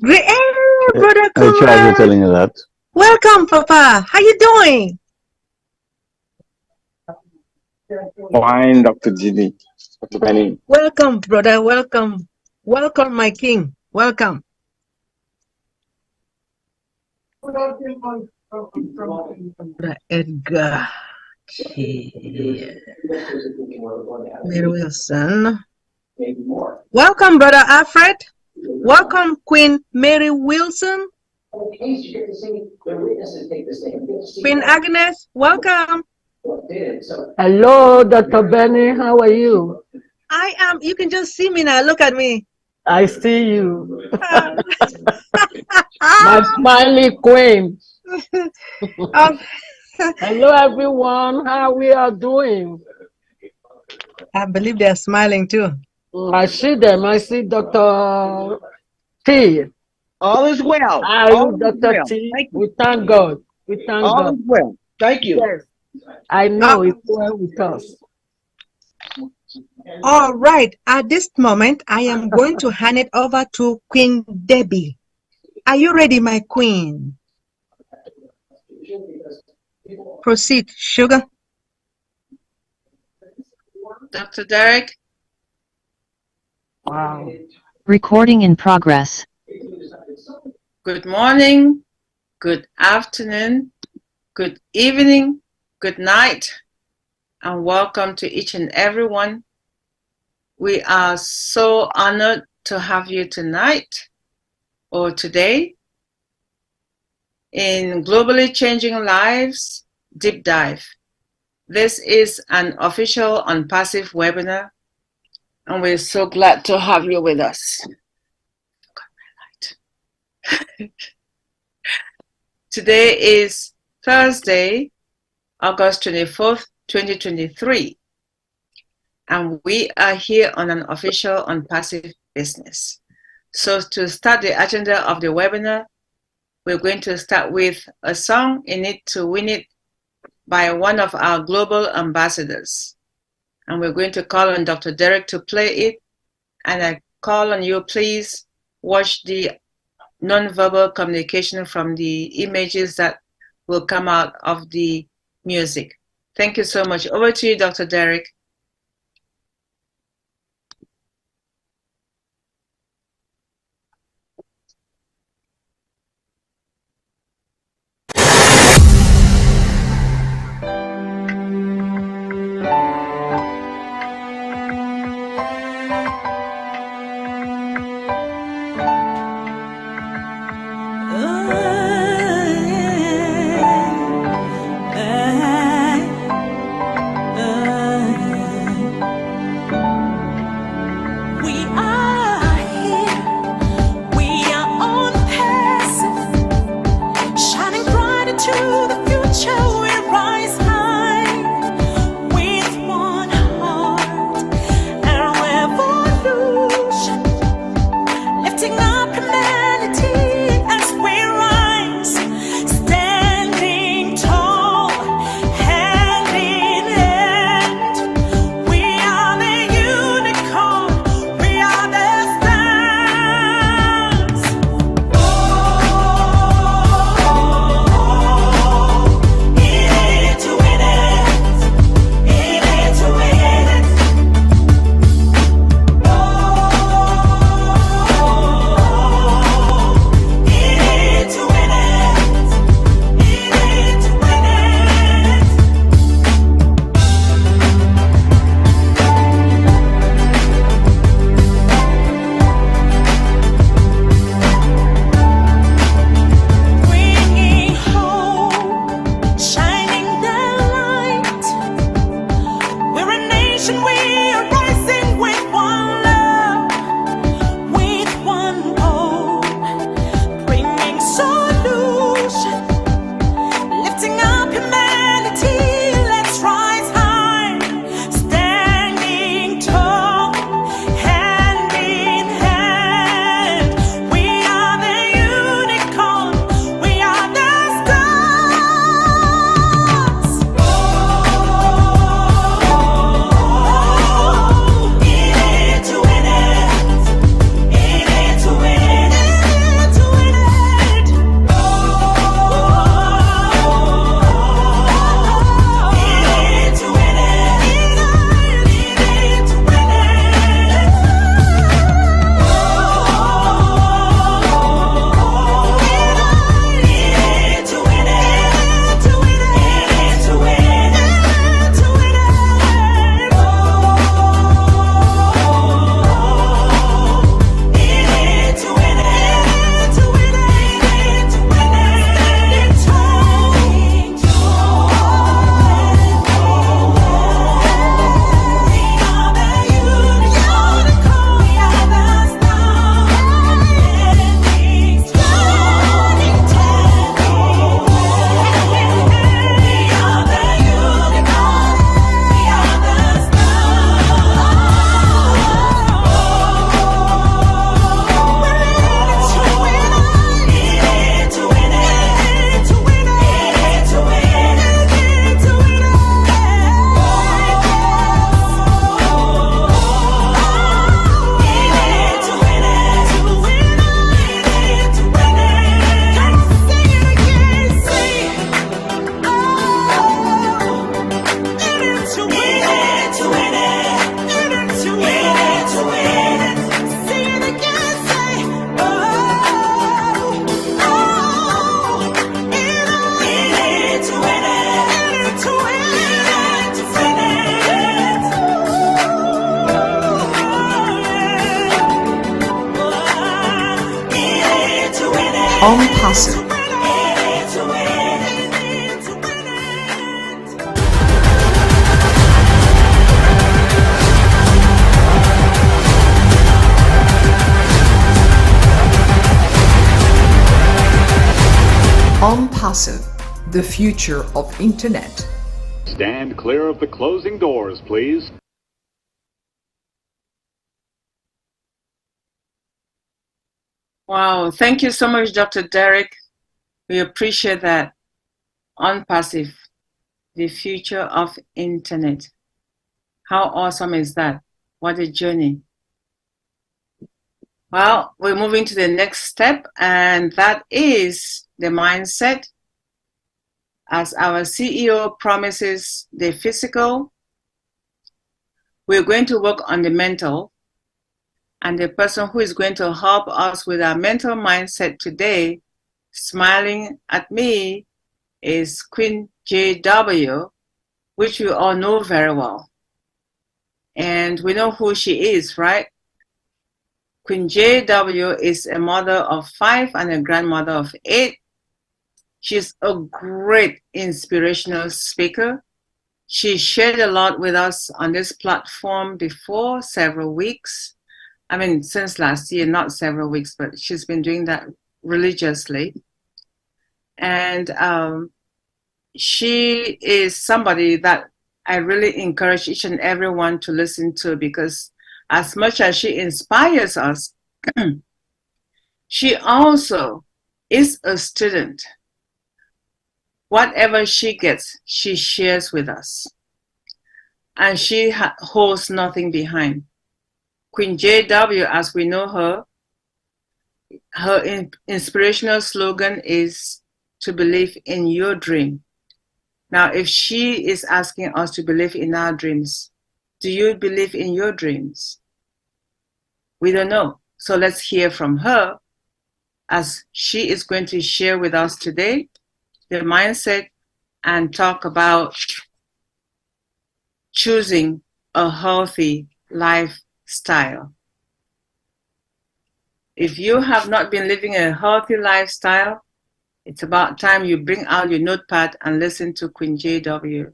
Great, hey, brother I tried to Kumar. telling you that. Welcome, Papa. How you doing? Fine, Dr. Gini. Dr. Benny. Welcome, brother. Welcome. Welcome, my king. Welcome. Brother Edgar. Yeah. Mary Wilson. Welcome, brother Alfred. Welcome, Queen Mary Wilson. Queen Agnes, welcome. Hello, Dr. Benny. How are you? I am, you can just see me now. Look at me. I see you. Ah. My smiley queen. Um, Hello, everyone. How we are doing? I believe they're smiling too. I see them. I see Dr. T. All is well. How are All you, is Dr. well. T? Thank you. We thank God. We thank All God. is well. Thank you. Yes, I know it's well with us. All right. At this moment, I am going to hand it over to Queen Debbie. Are you ready, my queen? Proceed, sugar. Dr. Derek. Wow. Recording in progress. Good morning, good afternoon, good evening, good night, and welcome to each and every one. We are so honored to have you tonight or today in Globally Changing Lives Deep Dive. This is an official Unpassive webinar, and we're so glad to have you with us. Today is Thursday, August 24th, 2023, and we are here on an official Unpassive business. So to start the agenda of the webinar, we're going to start with a song, In It to Win It, by one of our global ambassadors. And we're going to call on Dr. Derek to play it. And I call on you, please watch the nonverbal communication from the images that will come out of the music. Thank you so much. Over to you, Dr. Derek. On Passive. On Passive, the future of internet. Stand clear of the closing doors, please. Wow, thank you so much, Dr. Derek. We appreciate that. On Passive, the future of internet. How awesome is that? What a journey. Well, we're moving to the next step, and that is the mindset. As our CEO promises the physical, we're going to work on the mental. And the person who is going to help us with our mental mindset today, smiling at me, is Queen JW, which we all know very well. And we know who she is, right? Queen JW is a mother of 5 and a grandmother of 8. She's a great inspirational speaker. She shared a lot with us on this platform before, several weeks. I mean, since last year, not several weeks, but she's been doing that religiously. And she is somebody that I really encourage each and everyone to listen to, because as much as she inspires us, she also is a student. Whatever she gets, she shares with us. And she holds nothing behind. Queen JW, as we know her, her inspirational slogan is to believe in your dream. Now, if she is asking us to believe in our dreams, do you believe in your dreams? We don't know. So let's hear from her, as she is going to share with us today the mindset and talk about choosing a healthy lifestyle. If you have not been living a healthy lifestyle, it's about time you bring out your notepad and listen to Queen JW.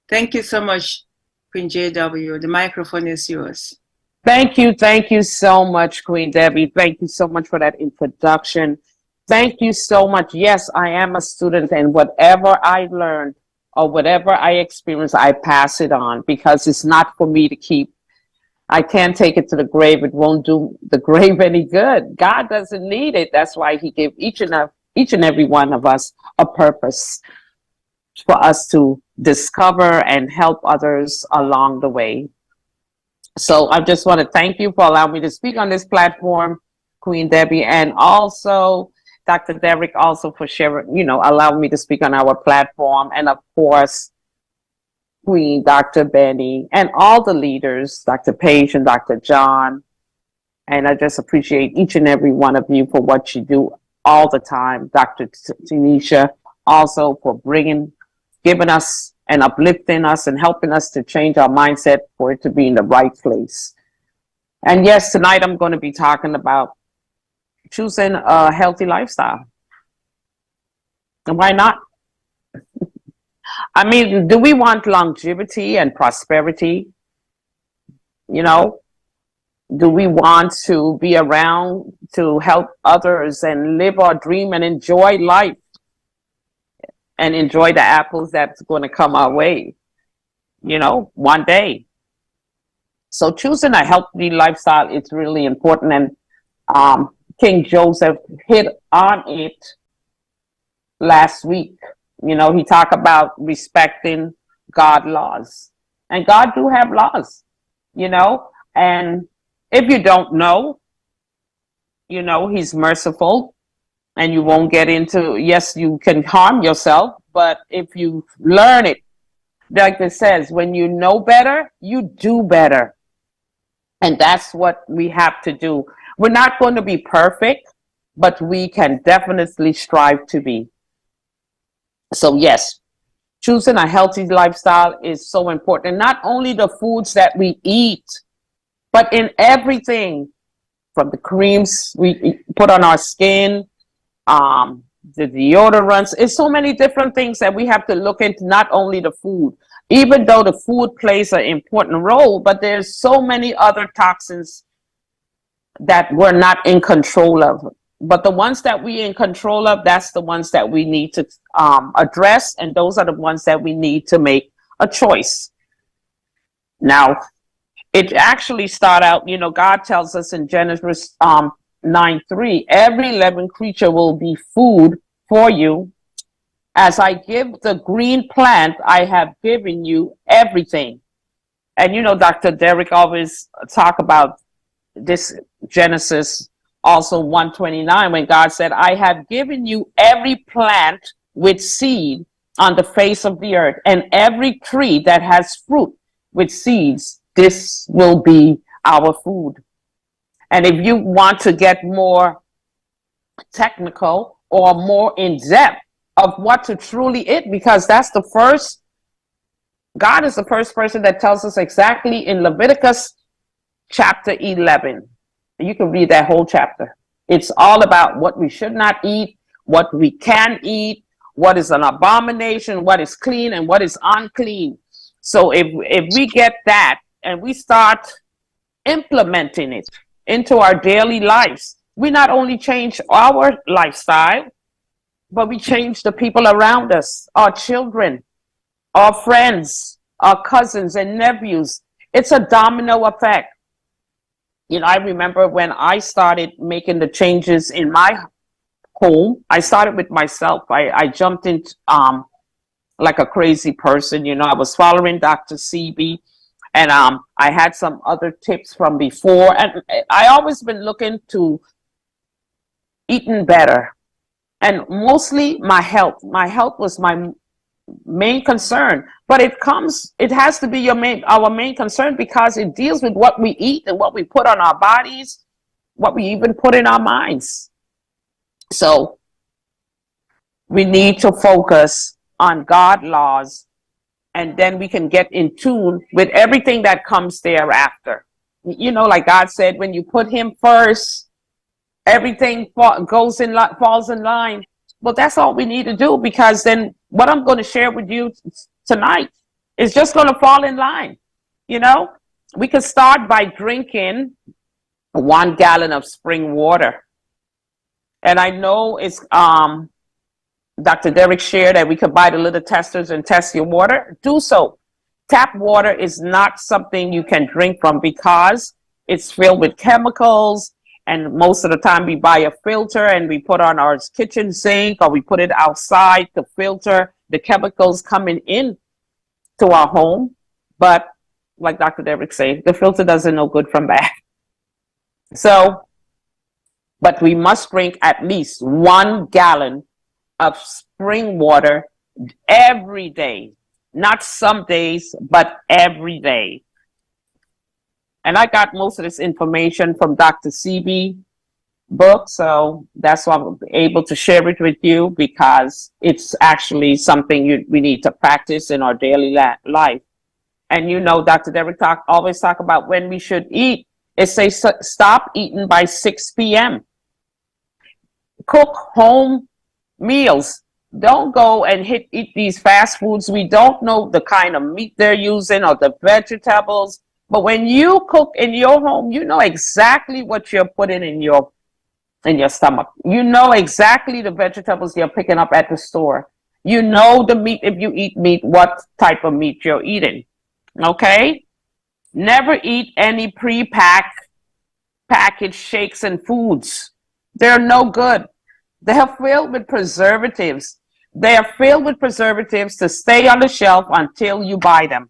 Thank you so much, Queen JW. The microphone is yours. Thank you so much, Queen Debbie. Thank you so much for that introduction. Thank you so much. Yes, I am a student, and whatever I learned or whatever I experience, I pass it on, because it's not for me to keep. I can't take it to the grave. It won't do the grave any good. God doesn't need it. That's why he gave each and every one of us a purpose for us to discover and help others along the way. So I just want to thank you for allowing me to speak on this platform, Queen Debbie, and also Dr. Derek also for sharing, allowing me to speak on our platform. And of course, Queen Dr. Benny and all the leaders, Dr. Page and Dr. John. And I just appreciate each and every one of you for what you do all the time. Dr. Tanisha also for giving us and uplifting us and helping us to change our mindset for it to be in the right place. And yes, tonight I'm going to be talking about choosing a healthy lifestyle. And why not? I mean, do we want longevity and prosperity? Do we want to be around to help others and live our dream and enjoy life and enjoy the apples that's going to come our way, one day? So choosing a healthy lifestyle is really important. And King Joseph hit on it last week. He talked about respecting God laws. And God do have laws, and if you don't know, he's merciful, and you won't get into, yes, you can harm yourself, but if you learn it, like it says, when you know better, you do better. And that's what we have to do. We're not going to be perfect, but we can definitely strive to be. So yes, choosing a healthy lifestyle is so important. Not only the foods that we eat, but in everything, from the creams we put on our skin the deodorants. It's so many different things that we have to look into, not only the food, even though the food plays an important role, but there's so many other toxins that we're not in control of. But the ones that we're in control of, that's the ones that we need to address, and those are the ones that we need to make a choice. Now, it actually start out, you know, God tells us in Genesis 9:3, every living creature will be food for you. As I give the green plant, I have given you everything. And you know, Dr. Derek always talk about this Genesis also 1:29, when God said, I have given you every plant with seed on the face of the earth, and every tree that has fruit with seeds. This will be our food. And if you want to get more technical or more in depth of what to truly eat, because that's the first, God is the first person that tells us exactly in Leviticus chapter 11. You can read that whole chapter. It's all about what we should not eat, what we can eat, what is an abomination, what is clean and what is unclean. So if we get that and we start implementing it into our daily lives, we not only change our lifestyle, but we change the people around us, our children, our friends, our cousins and nephews. It's a domino effect. You know, I remember when I started making the changes in my home, I started with myself. I jumped into like a crazy person. You know, I was following Dr. CB, and I had some other tips from before. And I always been looking to eating better. And mostly my health. My health was my main concern. But it has to be our main concern, because it deals with what we eat and what we put on our bodies, what we even put in our minds. So we need to focus on God laws, and then we can get in tune with everything that comes thereafter. You know, like God said, when you put him first, everything falls in line. Well, that's all we need to do, because then what I'm going to share with you tonight is just going to fall in line. You know, we can start by drinking 1 gallon of spring water. And I know it's Dr. Derek shared that we could buy the little testers and test your water. Do so. Tap water is not something you can drink from, because it's filled with chemicals. And most of the time we buy a filter and we put on our kitchen sink, or we put it outside to filter the chemicals coming in to our home. But like Dr. Derek said, the filter doesn't know good from bad. So, but we must drink at least 1 gallon of spring water every day. Not some days, but every day. And I got most of this information from Dr. CB book, so that's why I'm able to share it with you, because it's actually something we need to practice in our daily life. And you know, Dr. Derek always talk about when we should eat. It says stop eating by 6 p.m. Cook home meals. Don't go and eat these fast foods. We don't know the kind of meat they're using or the vegetables. But when you cook in your home, you know exactly what you're putting in your stomach. You know exactly the vegetables you're picking up at the store. You know the meat, if you eat meat, what type of meat you're eating. Okay? Never eat any packaged shakes and foods. They're no good. They are filled with preservatives. They are filled with preservatives to stay on the shelf until you buy them.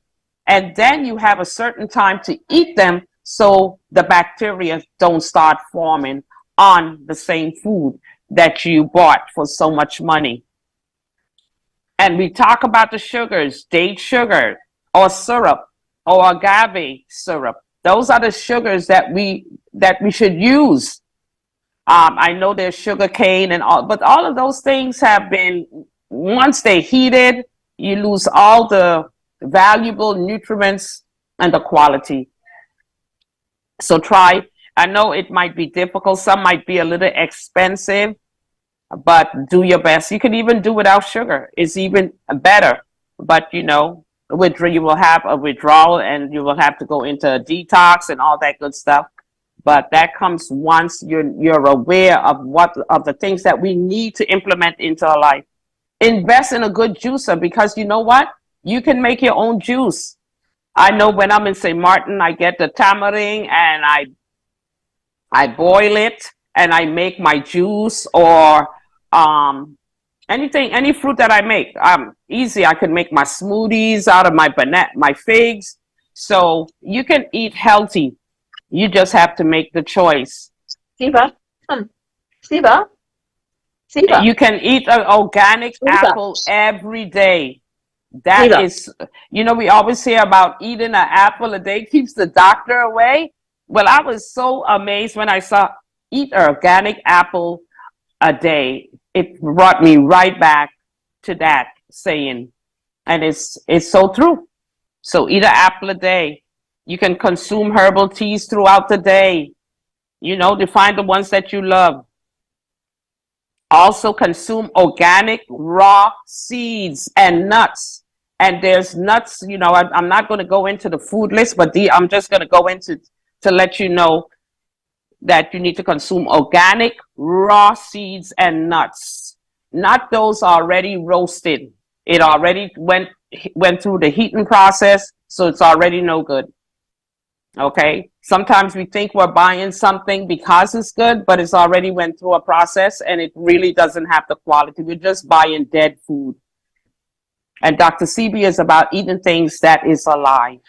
And then you have a certain time to eat them, so the bacteria don't start forming on the same food that you bought for so much money. And we talk about the sugars, date sugar or syrup or agave syrup. Those are the sugars that we should use. I know there's sugar cane and all, but all of those things have been, once they're heated, you lose all the valuable nutrients and the quality. So try. I know it might be difficult. Some might be a little expensive, but do your best. You can even do without sugar. It's even better. But you know, you will have a withdrawal and you will have to go into a detox and all that good stuff. But that comes once you're aware of the things that we need to implement into our life. Invest in a good juicer, because you know what? You can make your own juice. I know when I'm in St. Martin, I get the tamarind and I boil it and I make my juice, or any fruit that I make. Easy. I can make my smoothies out of my figs. So you can eat healthy. You just have to make the choice. Siva. You can eat an organic apple every day. That is, you know, we always hear about eating an apple a day keeps the doctor away. Well, I was so amazed when I saw eat an organic apple a day. It brought me right back to that saying, and it's so true. So eat an apple a day. You can consume herbal teas throughout the day. You know, define the ones that you love. Also consume organic raw seeds and nuts. And there's nuts, you know, I'm not going to go into the food list, but I'm just going to go into to let you know that you need to consume organic raw seeds and nuts, not those already roasted. It already went through the heating process, so it's already no good. Okay, sometimes we think we're buying something because it's good, but it's already went through a process and it really doesn't have the quality. We're just buying dead food. And Dr. CB is about eating things that is alive.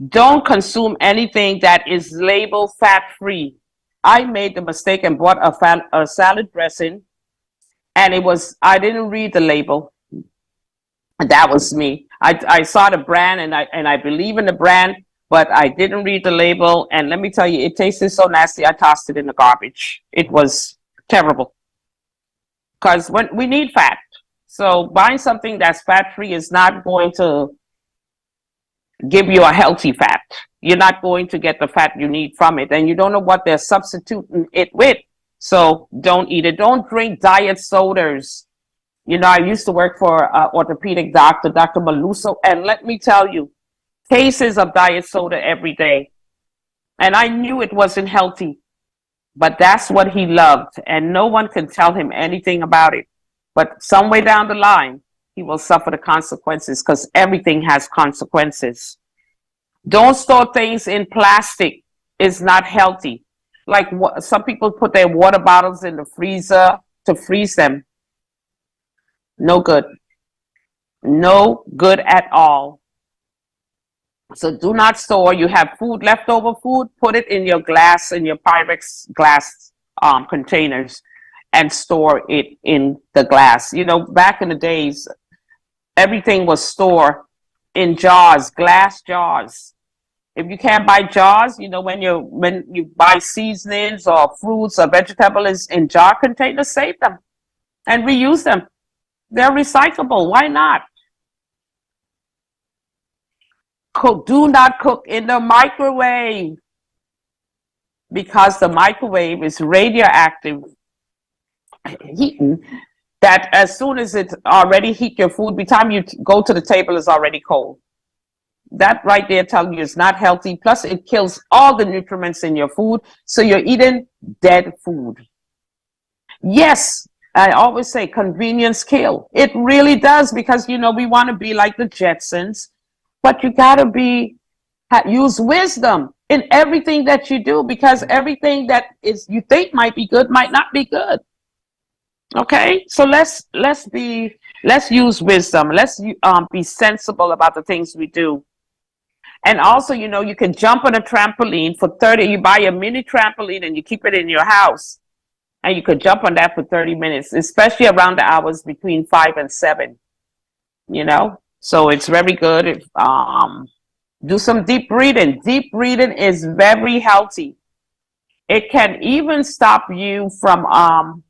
Don't consume anything that is labeled fat-free. I made the mistake and bought a salad dressing, and I didn't read the label. That was me. I saw the brand and I believe in the brand, but I didn't read the label. And let me tell you, it tasted so nasty, I tossed it in the garbage. It was terrible. Because when we need fat. So buying something that's fat-free is not going to give you a healthy fat. You're not going to get the fat you need from it. And you don't know what they're substituting it with. So don't eat it. Don't drink diet sodas. You know, I used to work for an orthopedic doctor, Dr. Maluso. And let me tell you, cases of diet soda every day. And I knew it wasn't healthy. But that's what he loved. And no one can tell him anything about it. But somewhere down the line, he will suffer the consequences, because everything has consequences. Don't store things in plastic. It's not healthy. Like some people put their water bottles in the freezer to freeze them. No good. No good at all. So do not store. You have food, leftover food, put it in your Pyrex glass containers and store it in the glass. You know, back in the days, everything was stored in jars, glass jars. If you can't buy jars, you know, when you buy seasonings or fruits or vegetables in jar containers, save them and reuse them. They're recyclable. Why not? Do not cook in the microwave, because the microwave is radioactive heating, that as soon as it already heat your food, by the time you go to the table, it's already cold. That right there telling you it's not healthy. Plus, it kills all the nutrients in your food. So you're eating dead food. Yes, I always say convenience kill. It really does, because, you know, we want to be like the Jetsons, but you got to use wisdom in everything that you do, because everything that you think might be good might not be good. Okay, so let's use wisdom. Let's be sensible about the things we do. And also, you know, you can jump on a trampoline for 30. You buy a mini trampoline and you keep it in your house, and you could jump on that for 30 minutes, especially around the hours between 5 and 7. You know, so it's very good. Do some deep breathing. Deep breathing is very healthy. It can even stop you from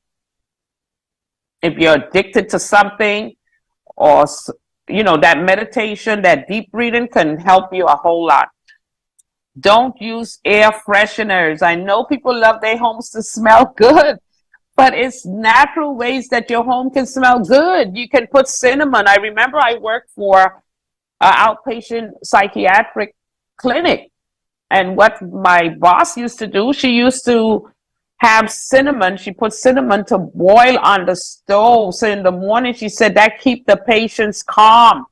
if you're addicted to something, or, you know, that meditation, that deep breathing can help you a whole lot. Don't use air fresheners. I know people love their homes to smell good, but it's natural ways that your home can smell good. You can put cinnamon. I remember I worked for an outpatient psychiatric clinic, and what my boss used to do, she used to have cinnamon. She put cinnamon to boil on the stove. So in the morning, she said that keep the patients calm.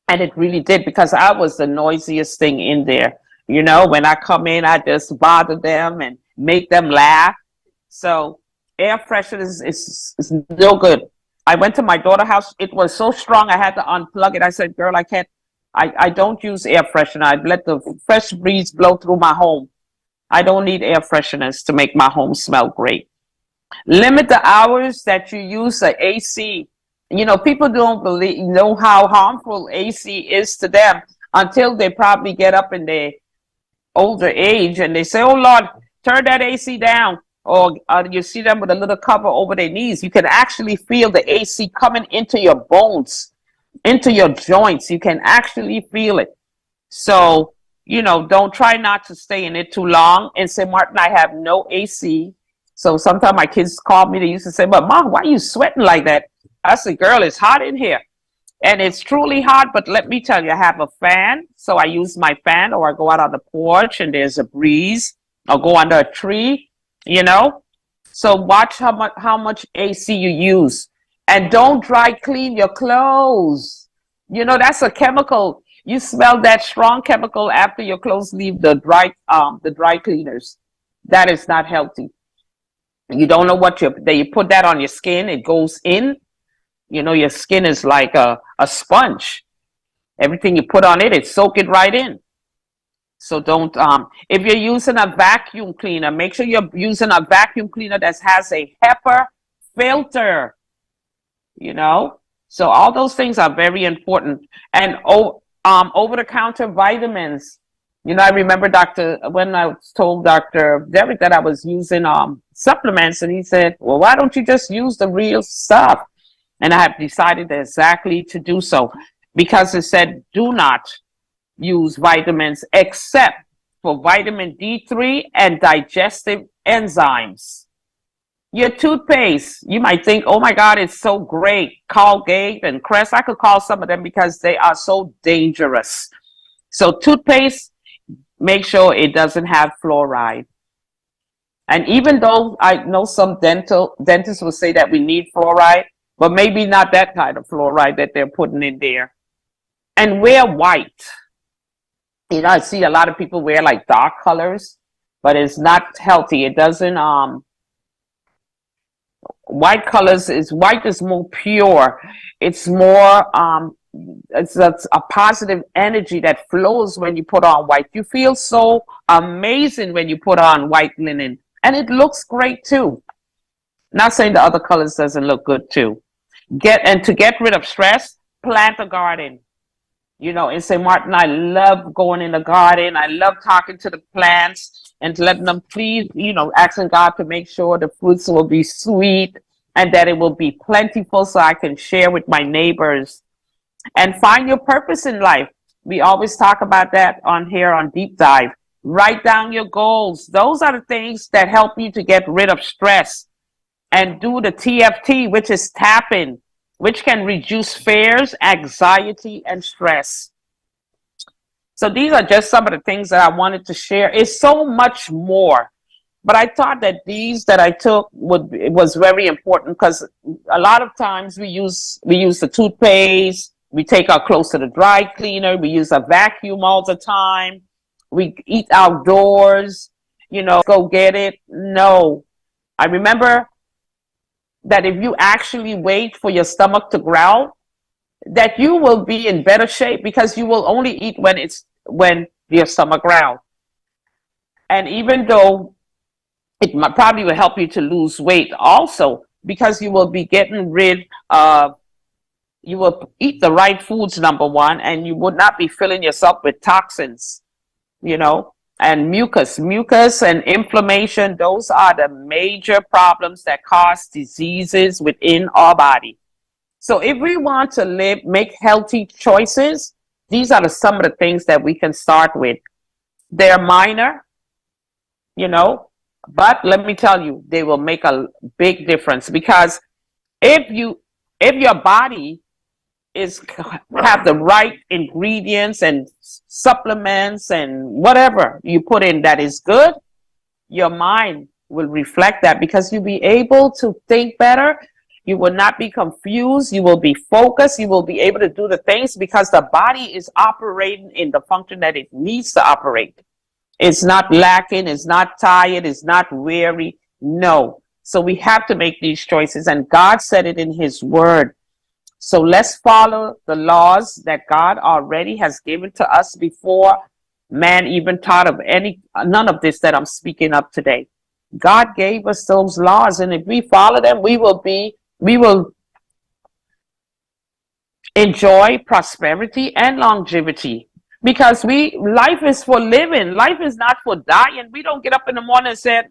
And it really did, because I was the noisiest thing in there. You know, when I come in, I just bother them and make them laugh. So air freshener is no good. I went to my daughter's house. It was so strong, I had to unplug it. I said, girl, I don't use air freshener. I let the fresh breeze blow through my home. I don't need air fresheners to make my home smell great. Limit the hours that you use the AC. You know, people don't know how harmful AC is to them until they probably get up in their older age and they say, oh Lord, turn that AC down. Or you see them with a little cover over their knees. You can actually feel the AC coming into your bones, into your joints. You can actually feel it. So, you know, don't try not to stay in it too long. In St. Martin, I have no AC. So sometimes my kids call me, they used to say, but Mom, why are you sweating like that? I said, girl, it's hot in here. And it's truly hot, but let me tell you, I have a fan. So I use my fan, or I go out on the porch and there's a breeze. I'll go under a tree, you know. So watch how much AC you use. And don't dry clean your clothes. You know, that's a chemical. You smell that strong chemical after your clothes leave the dry cleaners. That is not healthy. You don't know what you put that on your skin. It goes in. You know, your skin is like a sponge. Everything you put on it, it soaks it right in. So don't, if you're using a vacuum cleaner, make sure you're using a vacuum cleaner that has a HEPA filter, you know. So all those things are very important. And over-the-counter vitamins. You know, I remember when I told Dr. Derek that I was using supplements, and he said, well, why don't you just use the real stuff? And I have decided exactly to do so, because it said do not use vitamins except for vitamin D3 and digestive enzymes. Your toothpaste, you might think, oh my God, it's so great. Colgate and Crest, I could call some of them because they are so dangerous. So toothpaste, make sure it doesn't have fluoride. And even though I know some dentists will say that we need fluoride, but maybe not that kind of fluoride that they're putting in there. And wear white. You know, I see a lot of people wear like dark colors, but it's not healthy. It doesn't, white is more pure. It's more, it's a positive energy that flows when you put on white. You feel so amazing when you put on white linen, and it looks great too. Not saying the other colors doesn't look good too. To get rid of stress, plant a garden. You know, in St. Martin, I love going in the garden. I love talking to the plants and letting them please, you know, asking God to make sure the fruits will be sweet and that it will be plentiful so I can share with my neighbors. And find your purpose in life. We always talk about that on here on Deep Dive. Write down your goals. Those are the things that help you to get rid of stress. And do the TFT, which is tapping, which can reduce fears, anxiety, and stress. So these are just some of the things that I wanted to share. It's so much more. But I thought that these that I took was very important, because a lot of times we use the toothpaste, we take our clothes to the dry cleaner, we use a vacuum all the time, we eat outdoors, you know, go get it. No. I remember that if you actually wait for your stomach to growl, that you will be in better shape, because you will only eat when your stomach growls. And even though it probably will help you to lose weight also, because you will be getting rid of, you will eat the right foods, number one, and you would not be filling yourself with toxins, you know. And mucus and inflammation, those are the major problems that cause diseases within our body. So if we want to make healthy choices, these are some of the things that we can start with. They're minor, you know, But let me tell you, they will make a big difference, because if your body have the right ingredients and supplements and whatever you put in that is good, your mind will reflect that, because you'll be able to think better. You will not be confused. You will be focused. You will be able to do the things, because the body is operating in the function that it needs to operate. It's not lacking. It's not tired. It's not weary. No. So we have to make these choices, and God said it in his word. So let's follow the laws that God already has given to us before man even thought of none of this that I'm speaking of today. God gave us those laws, and if we follow them, we will enjoy prosperity and longevity, because life is for living. Life is not for dying. We don't get up in the morning and say,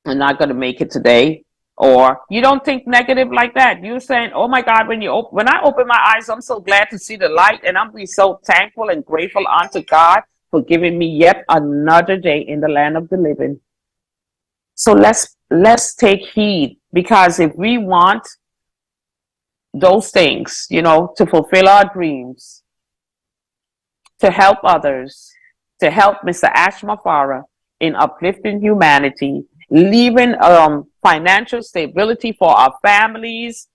I'm not going to make it today. Or you don't think negative like that. You're saying, oh my God, when I open my eyes, I'm so glad to see the light, and I'm be so thankful and grateful unto God for giving me yet another day in the land of the living. So let's take heed, because if we want those things, to fulfill our dreams, to help others, to help Mr. Ashma Farah in uplifting humanity, leaving financial stability for our families,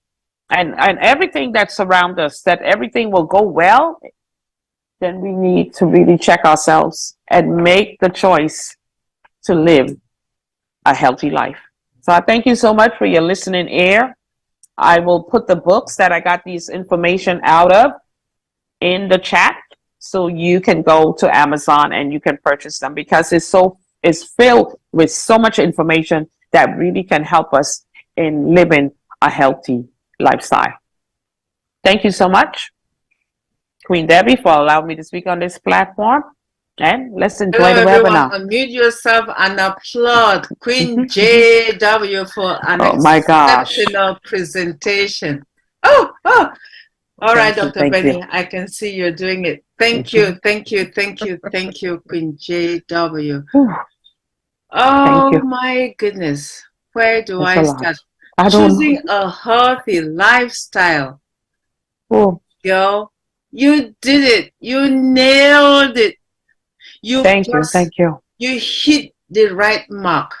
and everything that surrounds us, that everything will go well, then we need to really check ourselves and make the choice to live a healthy life. So I thank you so much for your listening ear. I will put the books that I got these information out of in the chat, so you can go to Amazon and you can purchase them, because it's filled with so much information that really can help us in living a healthy lifestyle. Thank you so much, Queen Debbie, for allowing me to speak on this platform. And let's enjoy the webinar. Unmute yourself and applaud Queen JW for an exceptional presentation. All right, Dr. Benny, I can see you're doing it. Thank you, Queen JW. Oh my goodness, where do I start? Choosing a healthy lifestyle. Girl, you did it. You nailed it. Thank you. You hit the right mark.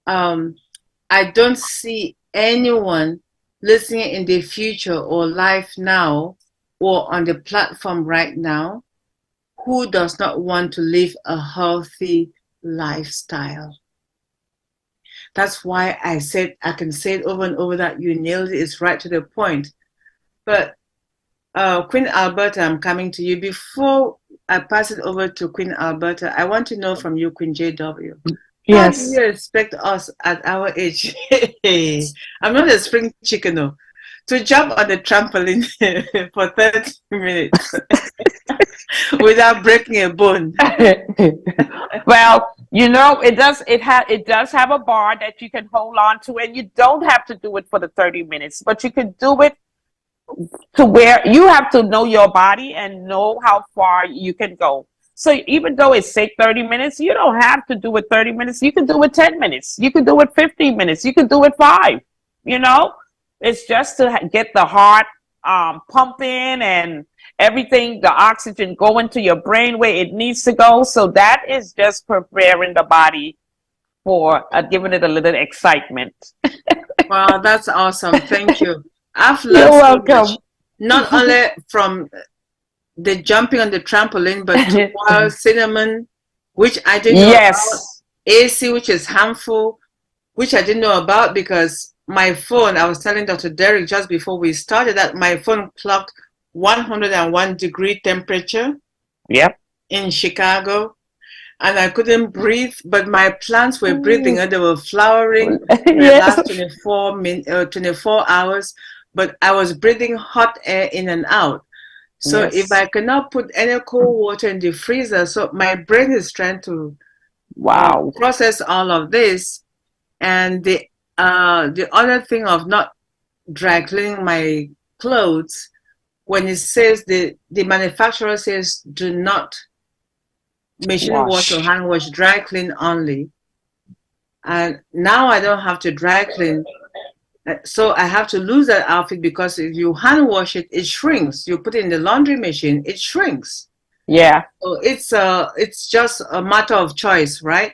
I don't see anyone listening in the future or live now or on the platform right now who does not want to live a healthy lifestyle. That's why I said, I can say it over and over, that you nailed it. It's right to the point. But Queen Alberta, I'm coming to you. Before I pass it over to Queen Alberta, I want to know from you, Queen JW. Yes. How do you expect us at our age? I'm not a spring chicken, no, to jump on the trampoline for 30 minutes without breaking a bone. Well, it does have a bar that you can hold on to, and you don't have to do it for the 30 minutes, but you can do it to where you have to know your body and know how far you can go. So even though it's say 30 minutes, you don't have to do it 30 minutes. You can do it 10 minutes. You can do it 15 minutes. You can do it 5. It's just to get the heart pumping and everything, the oxygen going to your brain where it needs to go. So that is just preparing the body for giving it a little excitement. Wow, that's awesome. Thank you. I've learned so much, not only from the jumping on the trampoline, but to wild cinnamon, which I didn't know about, AC, which is harmful, which I didn't know about, because my phone, I was telling Dr. Derek just before we started that my phone clocked 101-degree temperature in Chicago, and I couldn't breathe, but my plants were breathing and they were flowering for the last 24 hours. But I was breathing hot air in and out. So if I cannot put any cold water in the freezer, so my brain is trying to process all of this. And the other thing of not dry cleaning my clothes, when it says the manufacturer says do not machine wash or hand wash, dry clean only. And now I don't have to dry clean. So I have to lose that outfit because if you hand wash it, it shrinks. You put it in the laundry machine, it shrinks. Yeah. So it's just a matter of choice, right?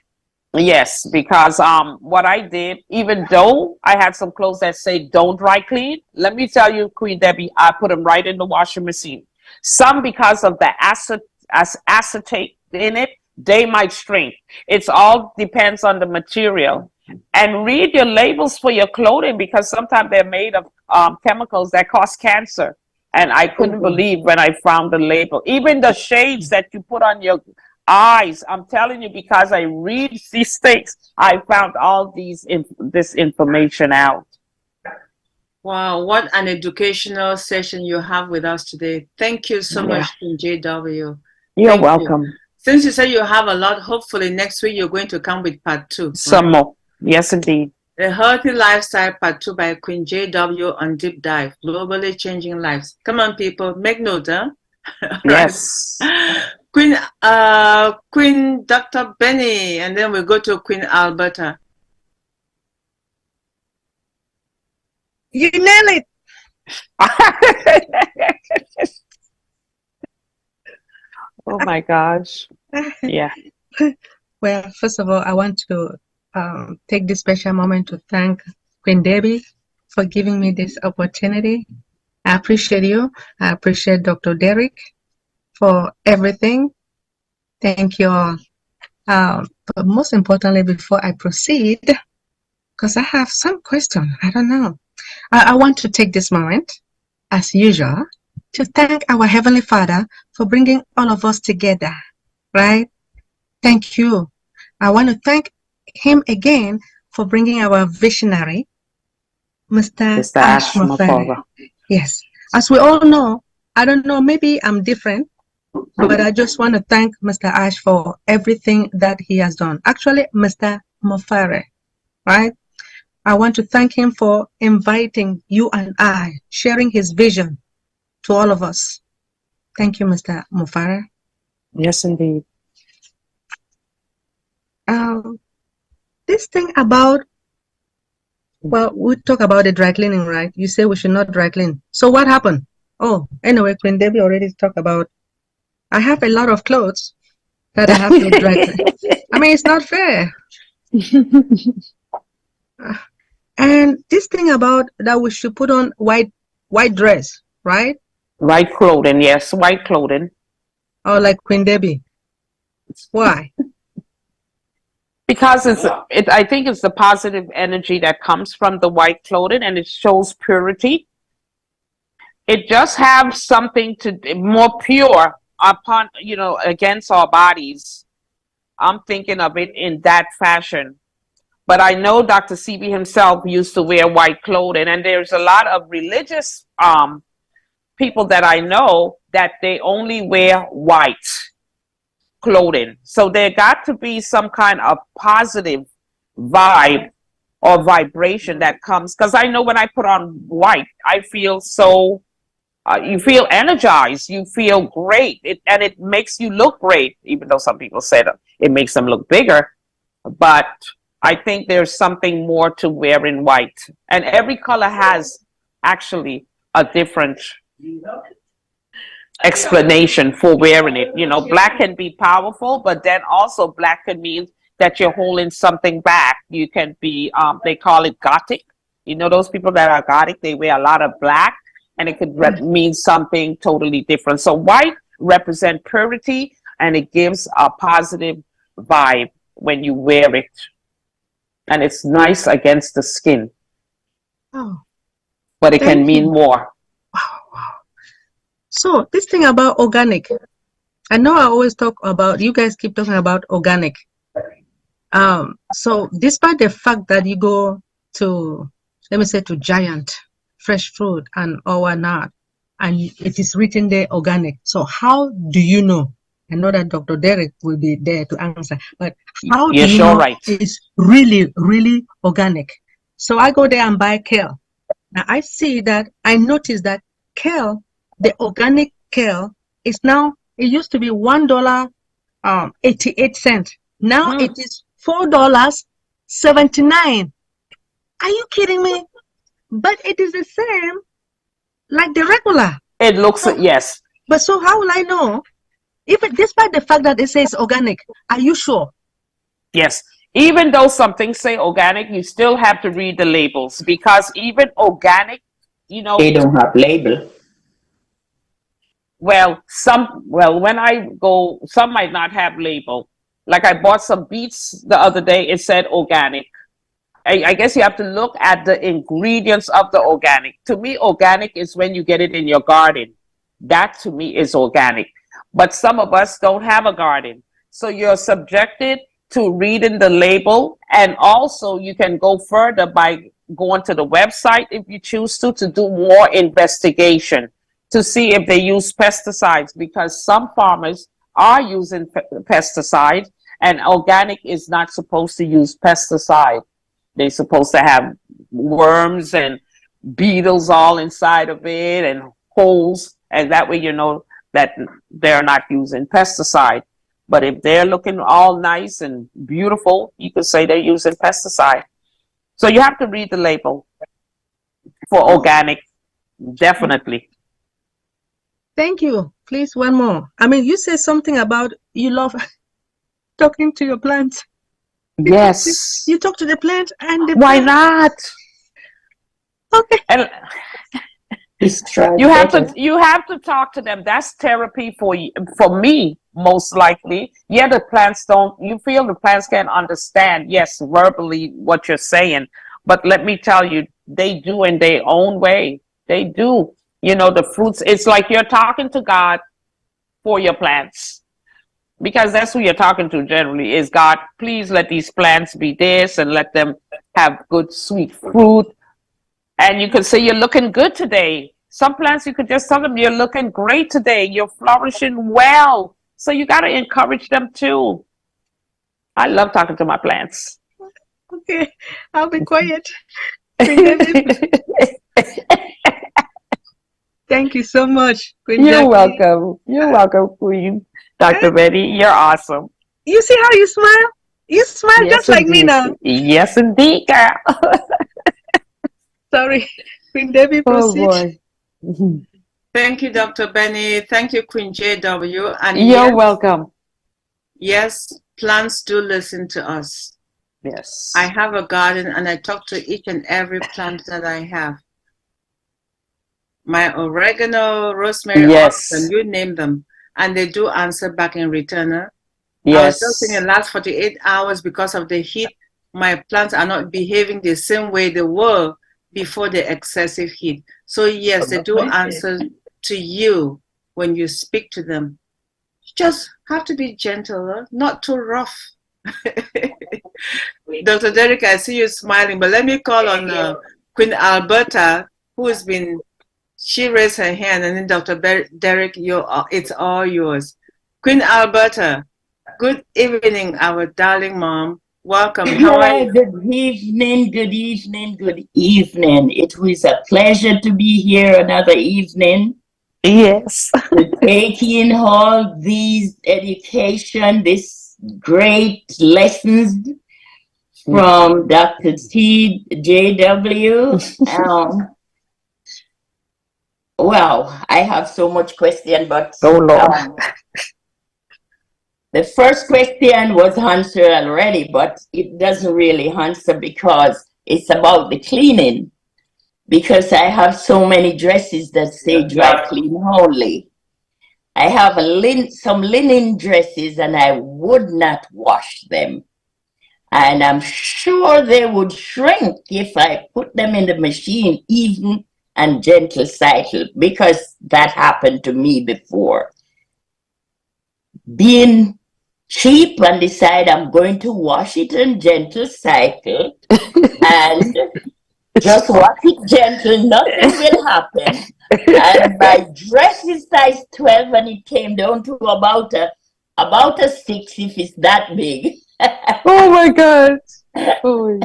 Yes, because what I did, even though I had some clothes that say don't dry clean, let me tell you, Queen Debbie, I put them right in the washing machine. Some, because of the acetate in it, they might shrink. It's all depends on the material. And read your labels for your clothing, because sometimes they're made of chemicals that cause cancer. And I couldn't believe when I found the label. Even the shades that you put on your eyes, I'm telling you, because I read these things, I found all this information out. Wow, what an educational session you have with us today. Thank you so much, JW. You're welcome. Since you said you have a lot, hopefully next week you're going to come with part 2. Some more. Yes, indeed. The Healthy Lifestyle Part 2 by Queen JW on Deep Dive, Globally Changing Lives. Come on, people, make note, huh? Yes. Queen Dr. Benny, and then we go to Queen Alberta. You nail it. Oh my gosh. Yeah. Well, first of all, I want to take this special moment to thank Queen Debbie for giving me this opportunity. I appreciate you. I appreciate Dr. Derek for everything. Thank you all. But most importantly, before I proceed, because I have some question, I don't know. I want to take this moment, as usual, to thank our Heavenly Father for bringing all of us together, right? Thank you. I want to thank him again for bringing our visionary, Mr. Ash Mafara. Yes. As we all know, I don't know, maybe I'm different, but I just want to thank Mr. Ash for everything that he has done. Actually, Mr. Mafara, right? I want to thank him for inviting you and I, sharing his vision to all of us. Thank you, Mr. Mafara. Yes, indeed. This thing about, well, we talk about the dry cleaning, right? You say we should not dry clean. So what happened? Oh, anyway, Queen Debbie already talked about, I have a lot of clothes that I have to dry clean. I mean, it's not fair. And this thing about that we should put on white dress, right? White clothing, yes, white clothing. Oh, like Queen Debbie. Why? Because I think it's the positive energy that comes from the white clothing, and it shows purity. It just has something to more pure upon, against our bodies. I'm thinking of it in that fashion. But I know Dr. CB himself used to wear white clothing, and there's a lot of religious people that I know that they only wear white clothing. So there got to be some kind of positive vibe or vibration that comes, because I know when I put on white, I feel so, you feel energized, you feel great, and it makes you look great, even though some people say that it makes them look bigger. But I think there's something more to wearing white. And every color has actually a different explanation for wearing it. Black can be powerful, but then also black can mean that you're holding something back. You can be, they call it gothic. Those people that are gothic, they wear a lot of black, and it could mean something totally different. So white represents purity, and it gives a positive vibe when you wear it. And it's nice against the skin. Oh. But it can mean more. Wow. So this thing about organic, I know I always talk about, you guys keep talking about organic. So despite the fact that you go to, let me say, to Giant, fresh fruit and all whatnot, and it is written there organic. So how do you know? I know that Dr. Derek will be there to answer, but how do you know it's really, really organic? So I go there and buy kale. Now I see that, I notice that kale, the organic kale, is now, it used to be $1 88 cents. Now it is $4.79. Are you kidding me? But it is the same like the regular. It looks, yes. But so how will I know? Despite the fact that it says organic, are you sure? Yes. Even though some things say organic, you still have to read the labels, because even organic, you know, they don't have label. Well, when I go, some might not have label. Like I bought some beets the other day, it said organic. I guess you have to look at the ingredients of the organic. To me, organic is when you get it in your garden. That to me is organic. But some of us don't have a garden. So you're subjected to reading the label. And also you can go further by going to the website if you choose to do more investigation to see if they use pesticides, because some farmers are using pesticides, and organic is not supposed to use pesticide. They're supposed to have worms and beetles all inside of it and holes, and that way you know that they're not using pesticide. But if they're looking all nice and beautiful, you could say they're using pesticide. So you have to read the label for organic, definitely. Thank you. Please, one more. I mean, you said something about you love talking to your plants. Yes. You talk to the plant and the Why plant. not? Okay. And you have to talk to them. That's therapy for me, most likely. Yeah, the plants you feel the plants can understand, yes, verbally what you're saying, but let me tell you, they do in their own way. They do. You know, the fruits, it's like you're talking to God for your plants, because that's who you're talking to generally, is God. Please let these plants be this, and let them have good sweet fruit. And you could say, you're looking good today. Some plants, you could just tell them, you're looking great today. You're flourishing well. So you got to encourage them too. I love talking to my plants. Okay, I'll be quiet. Thank you so much, Queen You're Jackie. welcome. You're welcome, Queen. Dr. Betty, you're awesome. You see how you smile? You smile just like me now. Yes, indeed, girl. Sorry, Queen Debbie, proceed. Oh, boy. Thank you, Dr. Benny. Thank you, Queen JW. And you're welcome. Yes, plants do listen to us. Yes. I have a garden, and I talk to each and every plant that I have. My oregano, rosemary, yes, all of them, you name them. And they do answer back in return. Yes. I was just in the last 48 hours, because of the heat, my plants are not behaving the same way they were before the excessive heat. So yes, they do answer to you when you speak to them. You just have to be gentle, not too rough. Dr. Derek, I see you smiling, but let me call on Queen Alberta, who has been, she raised her hand, and then Dr. Derek, it's all yours. Queen Alberta, good evening, our darling mom. Welcome. How are you? Good evening, good evening, good evening. It was a pleasure to be here another evening. Yes. To take in all these education, this great lessons from Dr. T. J.W. Well, I have so much question, but the first question was answered already, but it doesn't really answer because it's about the cleaning. Because I have so many dresses that say dry clean only. I have some linen dresses, and I would not wash them. And I'm sure they would shrink if I put them in the machine, even and gentle cycle, because that happened to me before. Being cheap and decide I'm going to wash it in gentle cycle and just wash it gentle, nothing will happen. And my dress is size 12 and it came down to about a 6 if it's that big. Oh my God. Oh.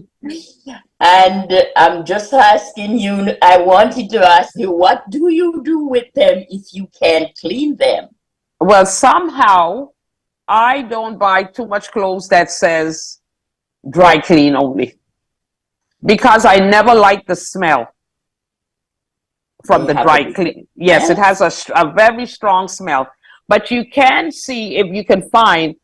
And I'm just asking you, I wanted to ask you, what do you do with them if you can't clean them? Well, somehow I don't buy too much clothes that says dry clean only, because I never like the smell from the dry clean. Yes, it has a very strong smell. But you can see if you can find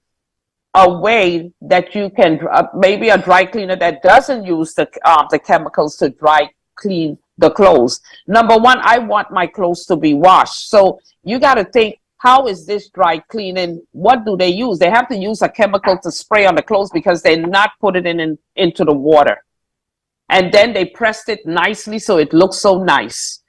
a way that you can, maybe a dry cleaner that doesn't use the chemicals to dry clean the clothes. Number one, I want my clothes to be washed. So you got to think, how is this dry cleaning? What do they use? They have to use a chemical to spray on the clothes because they're not putting it into the water. And then they pressed it nicely so it looks so nice.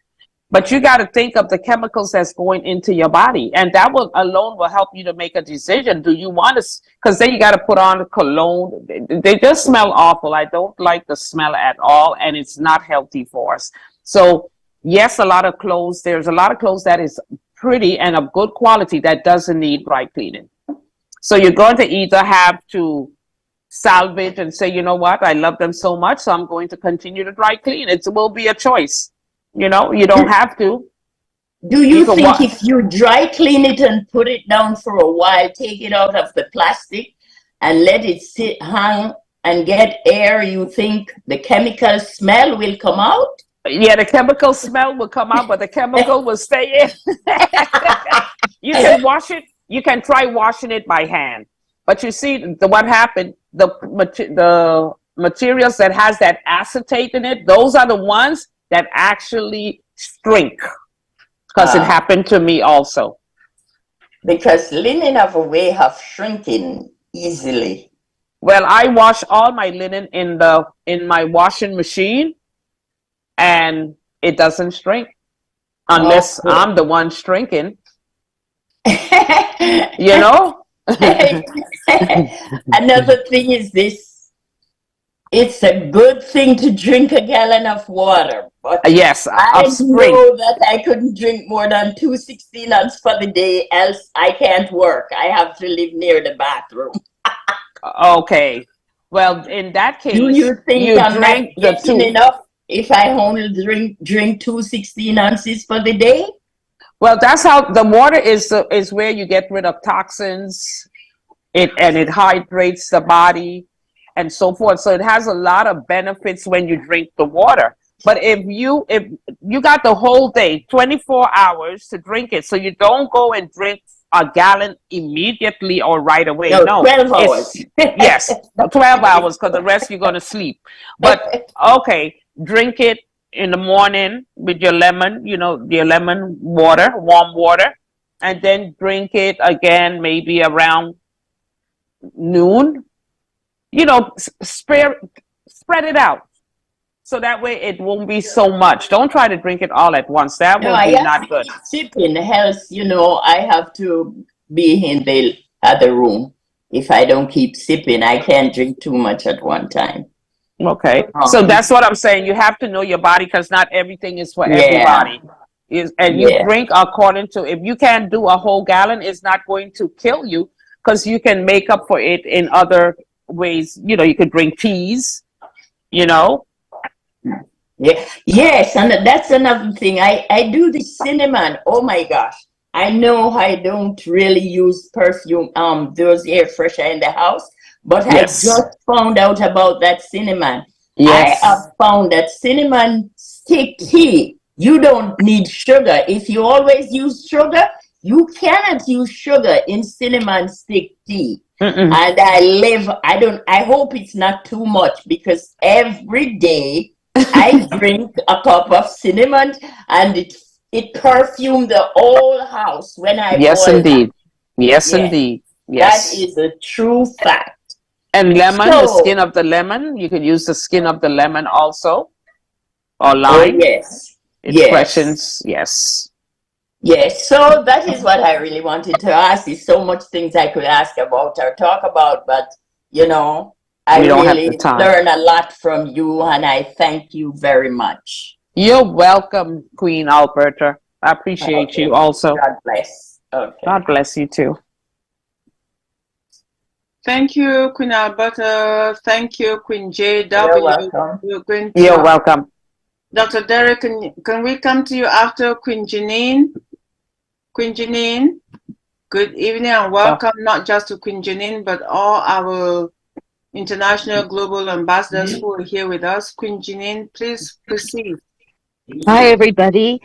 But you got to think of the chemicals that's going into your body. And that will alone will help you to make a decision. Do you want to, because then you got to put on cologne. They just smell awful. I don't like the smell at all. And it's not healthy for us. So yes, a lot of clothes, there's a lot of clothes that is pretty and of good quality that doesn't need dry cleaning. So you're going to either have to salvage and say, you know what, I love them so much, so I'm going to continue to dry clean. It will be a choice. You know, you don't have to. Do you think if you dry clean it and put it down for a while, take it out of the plastic and let it sit, hang and get air, you think the chemical smell will come out? Yeah, the chemical smell will come out, but the chemical will stay in. You can wash it. You can try washing it by hand. But you see, what happened, the materials that has that acetate in it, those are the ones that actually shrink. Because it happened to me also. Because linen have a way of shrinking easily. Well, I wash all my linen in my washing machine, and it doesn't shrink unless I'm the one shrinking. You know? Another thing is this. It's a good thing to drink a gallon of water. But yes, I know that I couldn't drink more than 2 16-ounce for the day, else I can't work. I have to live near the bathroom. Okay. Well, in that case, do you think I'm drink not getting enough if I only drink 2 16-ounces for the day? Well, that's how the water is where you get rid of toxins. It hydrates the body and so forth. So it has a lot of benefits when you drink the water. But if you got the whole day, 24 hours to drink it, so you don't go and drink a gallon immediately or right away. No, 12 hours. Yes, 12 hours, because the rest you're going to sleep. But okay, drink it in the morning with your lemon, your lemon water, warm water, and then drink it again maybe around noon. Spread it out. So that way it won't be so much. Don't try to drink it all at once. That will be not good. Sipping helps, I have to be in the other room. If I don't keep sipping, I can't drink too much at one time. Okay. So that's what I'm saying. You have to know your body, because not everything is for everybody. You drink according to, if you can't do a whole gallon, it's not going to kill you, because you can make up for it in other ways. You could drink teas, Yeah. Yes, and that's another thing. I do the cinnamon. Oh my gosh. I know I don't really use perfume, those air freshener in the house, but I just found out about that cinnamon. Yes. I have found that cinnamon stick tea, you don't need sugar. If you always use sugar, you cannot use sugar in cinnamon stick tea. And I hope it's not too much, because every day I drink a cup of cinnamon and it perfumed the whole house when I boil indeed. it. Yes, indeed. Yes. That is a true fact. And lemon, the skin of the lemon, you could use the skin of the lemon also. Or lime. Oh, yes. It freshens, yes. Yes, so that is what I really wanted to ask. There's so much things I could ask about or talk about, but I really learn a lot from you, and I thank you very much. You're welcome, Queen Alberta. I appreciate you also. God bless. Okay. God bless you too. Thank you, Queen Alberta. Thank you, Queen JW. You're welcome. Dr. Derek, can we come to you after Queen Janine? Queen Janine, Good evening and welcome not just to Queen Janine, but all our international global ambassadors who are here with us. Queen Janine, please proceed. Hi, everybody.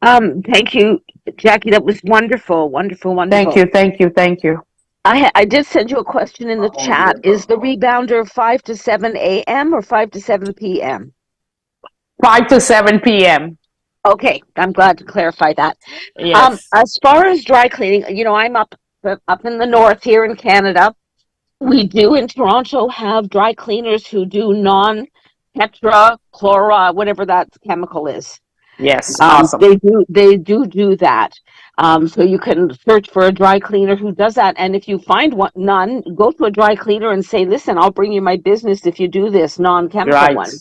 Thank you, Jackie. That was wonderful, wonderful, wonderful. Thank you. I did send you a question in the chat. Is the rebounder 5 to 7 a.m. or 5 to 7 p.m.? 5 to 7 p.m. Okay, I'm glad to clarify that. Yes. As far as dry cleaning, you know, I'm up in the north here in Canada. We do in Toronto have dry cleaners who do non-tetra, chlora, whatever that chemical is. Yes. Awesome. They do that. So you can search for a dry cleaner who does that. And if you find none, go to a dry cleaner and say, listen, I'll bring you my business if you do this non-chemical one.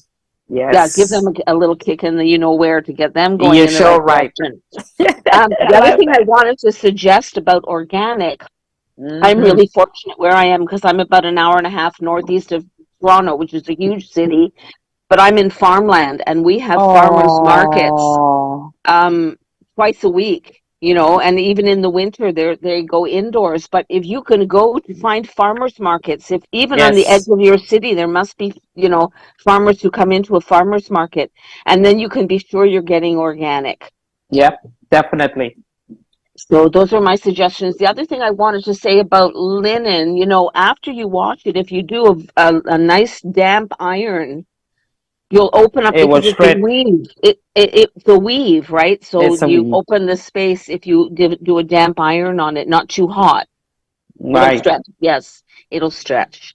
Yes. Yeah, give them a little kick in the you know where to get them going You're in the sure right right. direction. The other thing I wanted to suggest about organic, I'm really fortunate where I am because I'm about an hour and a half northeast of Toronto, which is a huge city. But I'm in farmland, and we have farmers markets twice a week, you know, and even in the winter they go indoors. But if you can go to find farmers markets, if even on the edge of your city, there must be, you know, farmers who come into a farmers market, and then you can be sure you're getting organic. Yep, definitely. So those are my suggestions. The other thing I wanted to say about linen, you know, after you wash it, if you do a nice damp iron, you'll open up because it's a weave. It's a weave, right? So you open the space if you do a damp iron on it, not too hot. Right. It'll stretch. Yes, it'll stretch.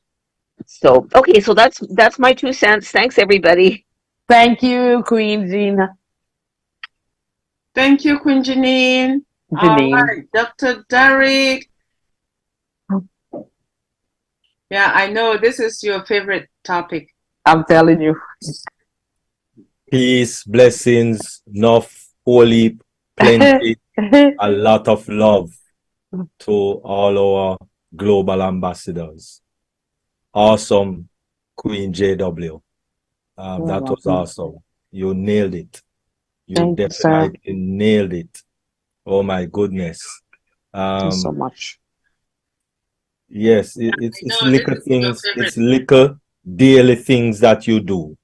So okay, so that's my 2 cents. Thanks, everybody. Thank you, Queen Gina. Thank you, Queen Janine. All right, Dr. Derek. Yeah, I know this is your favorite topic. I'm telling you. Peace, blessings, enough, holy, plenty, a lot of love to all our global ambassadors. Awesome, Queen JW. That was awesome. You nailed it. You definitely nailed it. Oh my goodness. Thank you so much. Yes, it's little things, it's little daily things that you do.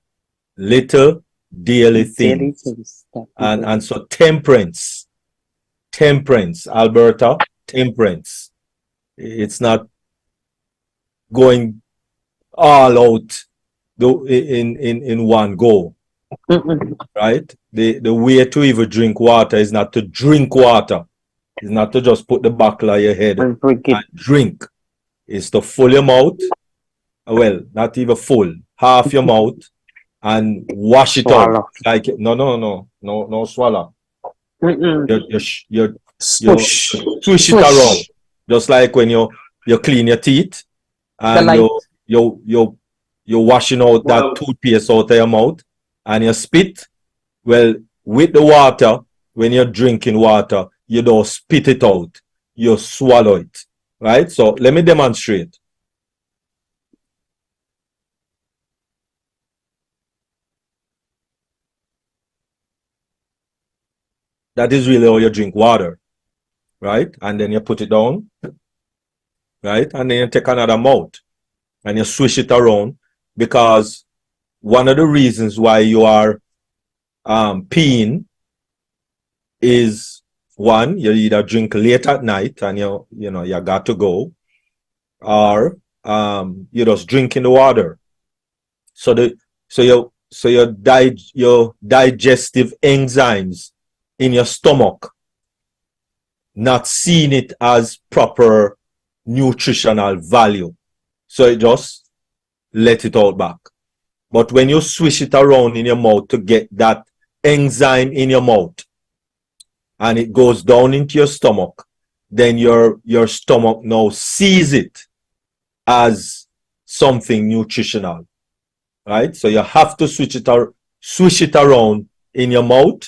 Little daily things. And so temperance, Alberta, temperance. It's not going all out in one go. Right? The way to even drink water is not to drink water. It's not to just put the buckle on your head and drink. It's to fill your mouth. Well, not even full. Half your mouth and wash it out. Like no swallow. You swish it around. Just like when you clean your teeth and you're washing out that toothpaste out of your mouth and you spit. Well, with the water, when you're drinking water, you don't spit it out. You swallow it. Right? So let me demonstrate. That is really how you drink water. Right? And then you put it down. Right? And then you take another mouth and you swish it around, because one of the reasons why you are peeing is, one, you either drink late at night and you got to go, or you're just drinking the water. So your digestive enzymes in your stomach not seeing it as proper nutritional value, so it just let it out back. But when you swish it around in your mouth to get that enzyme in your mouth and it goes down into your stomach, then your stomach now sees it as something nutritional, right? So you have to swish it around in your mouth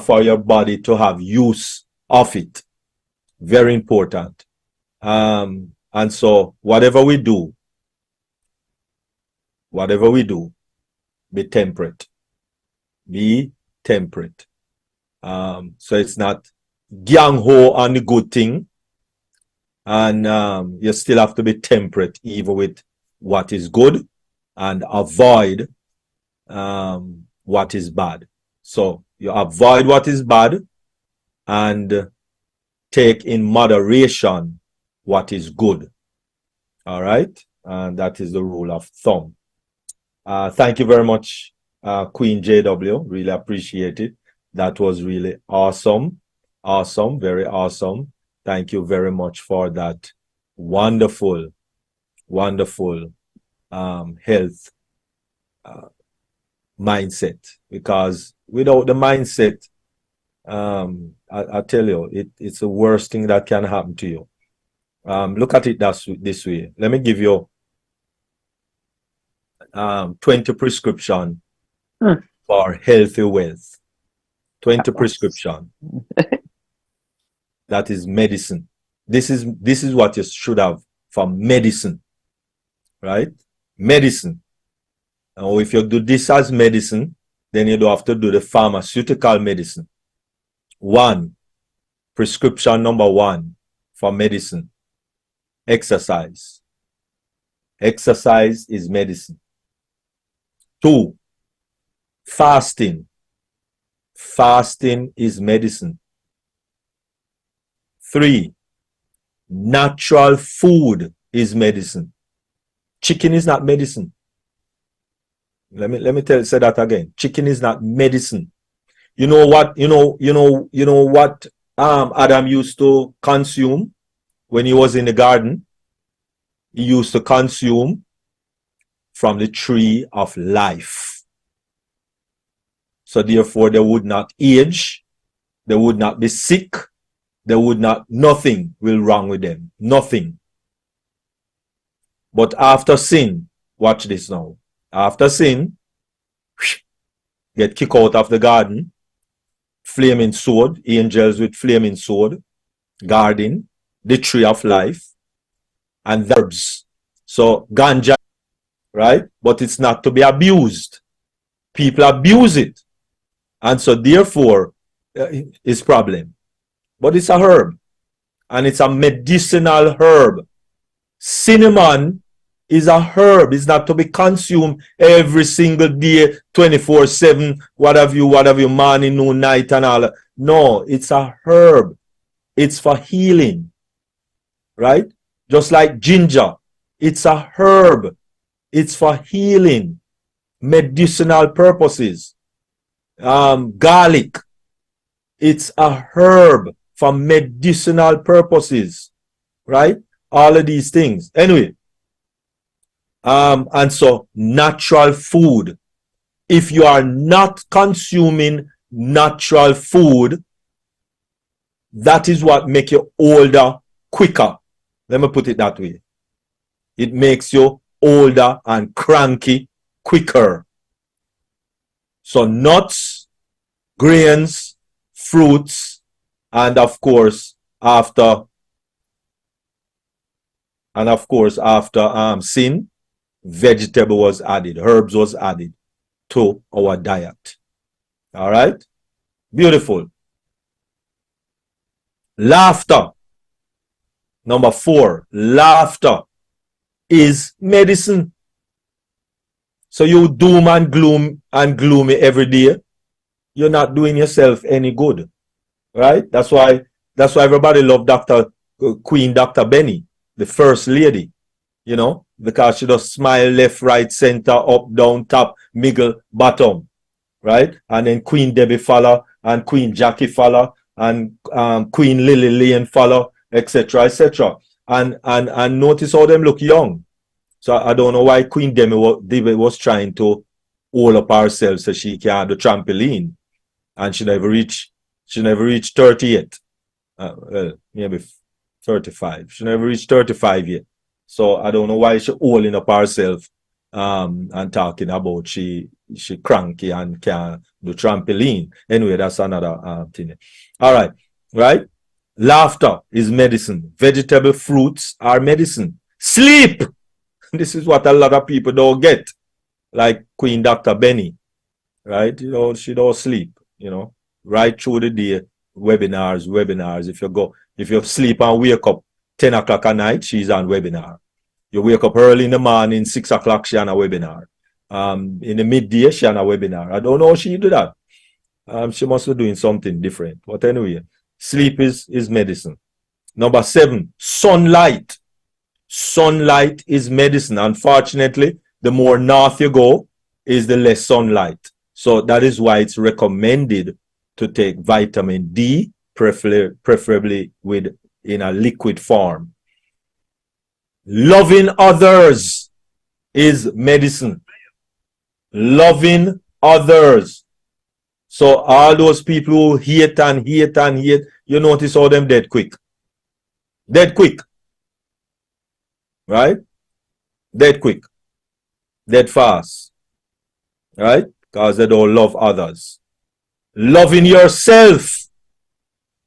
for your body to have use of it. Very important. And so whatever we do, be temperate. Be temperate. So it's not gang ho on the good thing And you still have to be temperate even with what is good and avoid what is bad. So you avoid what is bad and take in moderation what is good. All right? And that is the rule of thumb. Thank you very much, Queen JW. Really appreciate it. That was really awesome. Awesome. Very awesome. Thank you very much for that wonderful, wonderful health mindset. Because without the mindset, I tell you, it's the worst thing that can happen to you. Look at it this way. Let me give you 20 prescription for healthy wealth. 20 prescription. That is medicine. This is what you should have for medicine. Right? Medicine. Now, if you do this as medicine, then you don't have to do the pharmaceutical medicine. Prescription number 1 for medicine. Exercise. Exercise is medicine. 2, fasting. Fasting is medicine. 3, natural food is medicine. Chicken is not medicine. Let me say that again. Chicken is not medicine. You know what? You know what Adam used to consume when he was in the garden? He used to consume from the tree of life. So therefore they would not age, they would not be sick, nothing will wrong with them. Nothing. But after sin, watch this now. After sin, get kicked out of the garden, flaming sword, angels with flaming sword, guarding the tree of life, and herbs. So ganja, right? But it's not to be abused. People abuse it. And so therefore, it's problem. But it's a herb. And it's a medicinal herb. Cinnamon is a herb. It's not to be consumed every single day, 24/7, whatever you, morning, noon, night, and all. No, it's a herb. It's for healing. Right? Just like ginger. It's a herb. It's for healing. Medicinal purposes. Garlic. It's a herb for medicinal purposes. Right? All of these things. Anyway. And so natural food. If you are not consuming natural food, that is what makes you older quicker. Let me put it that way. It makes you older and cranky quicker. So nuts, grains, fruits, and of course after sin, vegetable was added, herbs was added to our diet. All right? Beautiful. Laughter. Number 4, laughter is medicine. So you doom and gloom and gloomy every day, you're not doing yourself any good. Right? That's why everybody loved Queen Dr. Benny, the first lady, you know, because she does smile left, right, center, up, down, top, middle, bottom. Right? And then Queen Debbie follow, and Queen Jackie follow, and Queen Lily Lane follow, etc., etc. And notice how them look young. So I don't know why Queen Debbie was trying to hold up herself so she can do trampoline, and she never reached 30 yet. Well, maybe 35. She never reached 35 yet. So I don't know why she holding up herself and talking about she cranky and can do trampoline. Anyway, that's another thing. All right. Right? Laughter is medicine. Vegetable fruits are medicine. Sleep. This is what a lot of people don't get. Like Queen Dr. Benny. Right? You know, she don't sleep, you know. Right through the day, webinars. If you sleep and wake up 10 o'clock at night, she's on webinar. You wake up early in the morning, 6 o'clock, she's on a webinar. In the midday, she's on a webinar. I don't know how she do that. She must be doing something different. But anyway, sleep is medicine. Number 7, sunlight. Sunlight is medicine. Unfortunately, the more north you go, is the less sunlight. So that is why it's recommended to take vitamin D, preferably in a liquid form. Loving others is medicine. Loving others. So all those people who hate and hate and hate, you notice all them dead quick. Dead quick. Right? Dead quick. Dead fast. Right? Because they don't love others. Loving yourself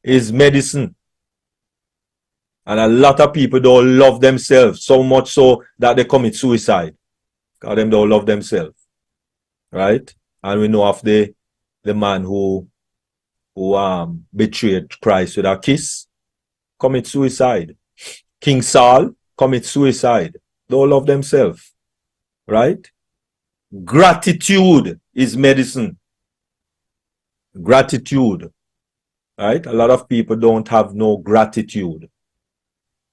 is medicine. And a lot of people don't love themselves, so much so that they commit suicide. Because they don't love themselves. Right? And we know of the man who betrayed Christ with a kiss, commit suicide. King Saul commit suicide. Don't love themselves. Right? Gratitude is medicine. Gratitude. Right? A lot of people don't have no gratitude.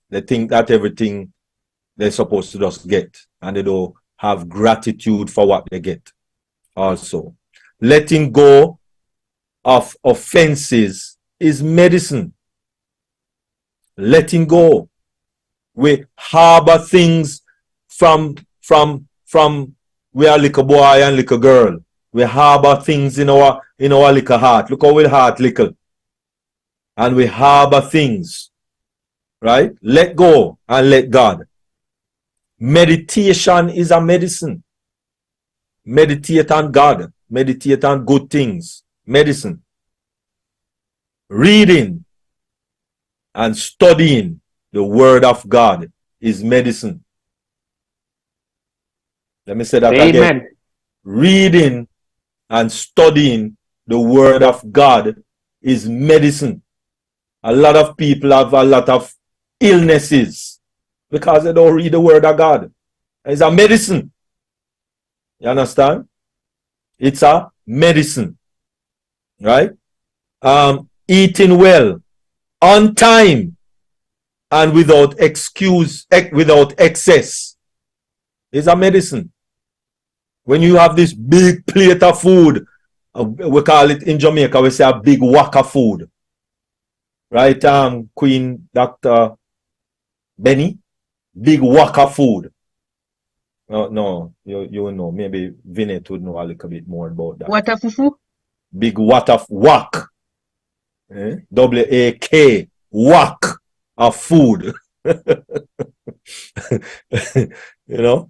They think that everything they're supposed to just get, and they don't have gratitude for what they get. Also, letting go of offenses is medicine. Letting go. We harbor things from we are little boy and little girl. We harbor things in our little heart. Look how our heart little. And we harbor things. Right? Let go and let God. Meditation is a medicine. Meditate on God. Meditate on good things. Medicine. Reading and studying the Word of God is medicine. Let me say that again. Reading and studying the Word of God is medicine. A lot of people have a lot of illnesses because they don't read the Word of God. It's a medicine. You understand? It's a medicine. Right? Eating well, on time, and without excess is a medicine. When you have this big plate of food, we call it in Jamaica, we say a big whack of food. Right, Queen Dr. Benny? Big whack of food. No, you know, maybe Vinette would know a little bit more about that. What a fufu? Big what of whack. W-A-K, whack of food. You know?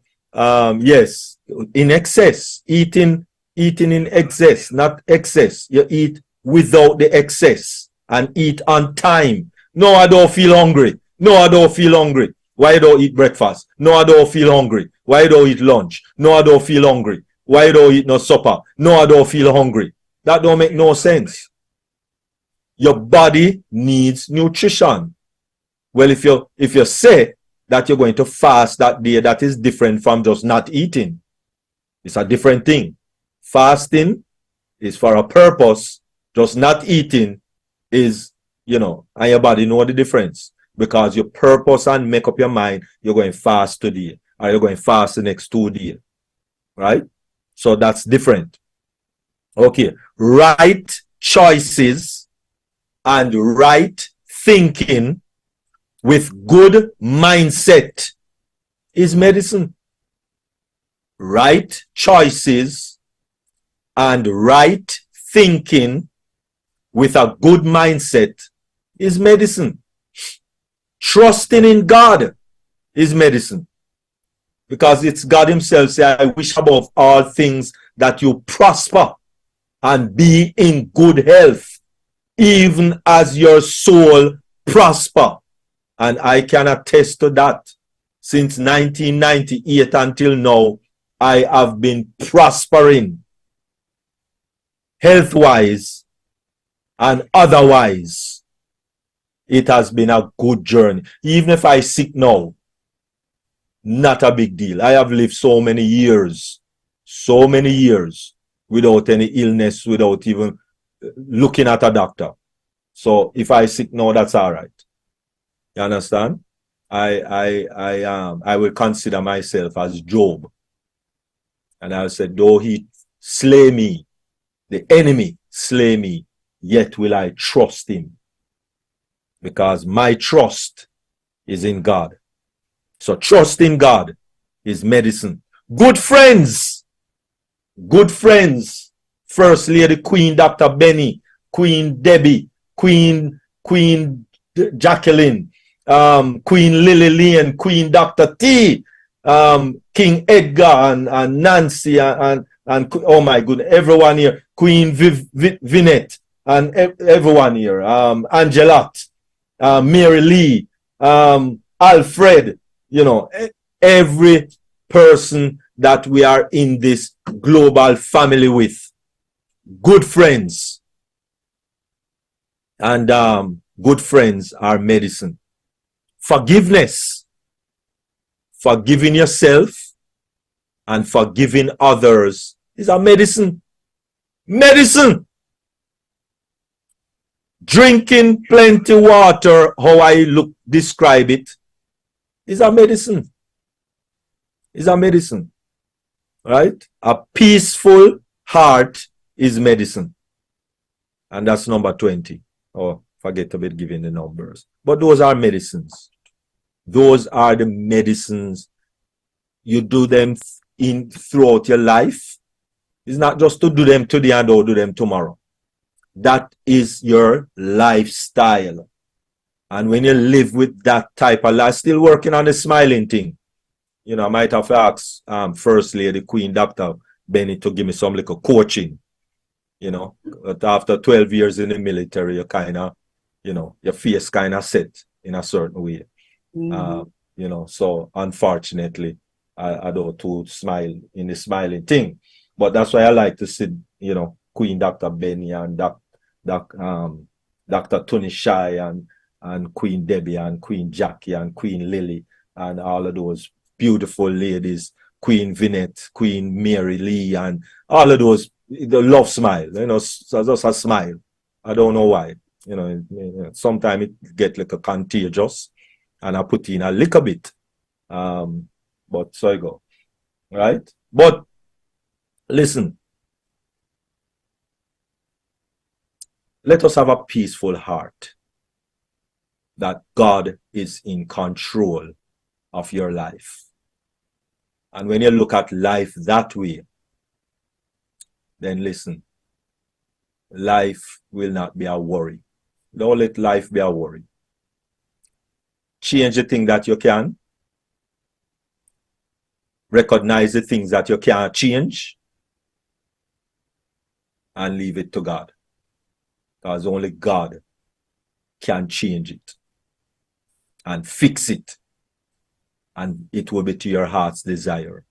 Yes, in excess. Eating in excess, not excess. You eat without the excess and eat on time. No, I don't feel hungry. No, I don't feel hungry. Why don't eat breakfast? No, I don't feel hungry. Why don't eat lunch? No, I don't feel hungry. Why don't eat no supper? No, I don't feel hungry. That don't make no sense. Your body needs nutrition. Well, if you say that you're going to fast that day, that is different from just not eating. It's a different thing. Fasting is for a purpose. Just not eating is, you know, and your body know the difference. Because your purpose and make up your mind, you're going fast today, or you're going fast the next 2 days. Right? So that's different. Okay. Right choices and right thinking with good mindset is medicine. Right choices and right thinking with a good mindset is medicine. Trusting in God is medicine. Because it's God himself say, I wish above all things that you prosper and be in good health, even as your soul prosper. And I can attest to that. Since 1998 until now, I have been prospering health-wise and otherwise. It has been a good journey. Even if I sick now, not a big deal. I have lived so many years without any illness, without even looking at a doctor. So if I sick now, that's all right. You understand? I will consider myself as Job. And I said, though he slay me, the enemy slay me, yet will I trust him. Because my trust is in God. So trust in God is medicine. Good friends. First Lady Queen Dr. Benny, Queen Debbie, Queen Jacqueline, Queen Lily Lane, Queen Dr. T, King Edgar and Nancy and oh my goodness, everyone here, Queen Vinette and everyone here, Angelat, Mary Lee, Alfred, you know, every person that we are in this global family with. Good friends. And good friends are medicine. Forgiveness. Forgiving yourself and forgiving others is a medicine. Drinking plenty water, how I describe it, is a medicine. Right? A peaceful heart is medicine. And that's number 20. Oh, forget about giving the numbers. But those are medicines. Those are the medicines. You do them throughout your life. It's not just to do them today and don't do them tomorrow. That is your lifestyle. And when you live with that type of life, still working on the smiling thing. You know, I might have asked First Lady Queen Dr. Benny to give me some little coaching. You know, but after 12 years in the military, you kind of, you know, your face kind of set in a certain way. You know, so unfortunately, I don't to smile in the smiling thing. But that's why I like to see, you know, Queen Dr. Benny and Dr. Tony Shai and Queen Debbie and Queen Jackie and Queen Lily and all of those beautiful ladies, Queen Vinette, Queen Mary Lee, and all of those, the love smile, you know, so just a smile. I don't know why. You know, sometimes it get like a contagious, and I put in a little bit. But so I go. Right? But listen. Let us have a peaceful heart that God is in control of your life. And when you look at life that way, then listen, life will not be a worry. Don't let life be a worry. Change the thing that you can. Recognize the things that you can't change. And leave it to God. Because only God can change it. And fix it. And it will be to your heart's desire.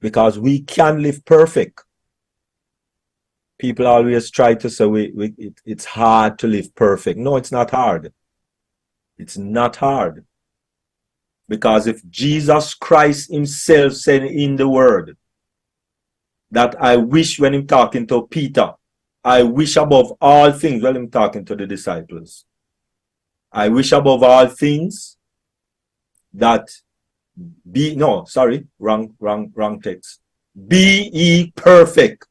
Because we can live perfect. People always try to say it's hard to live perfect. No, it's not hard. It's not hard. Because if Jesus Christ himself said in the word that I wish, when I'm talking to Peter, I wish above all things, when I'm talking to the disciples, I wish above all things that wrong text. Be ye perfect,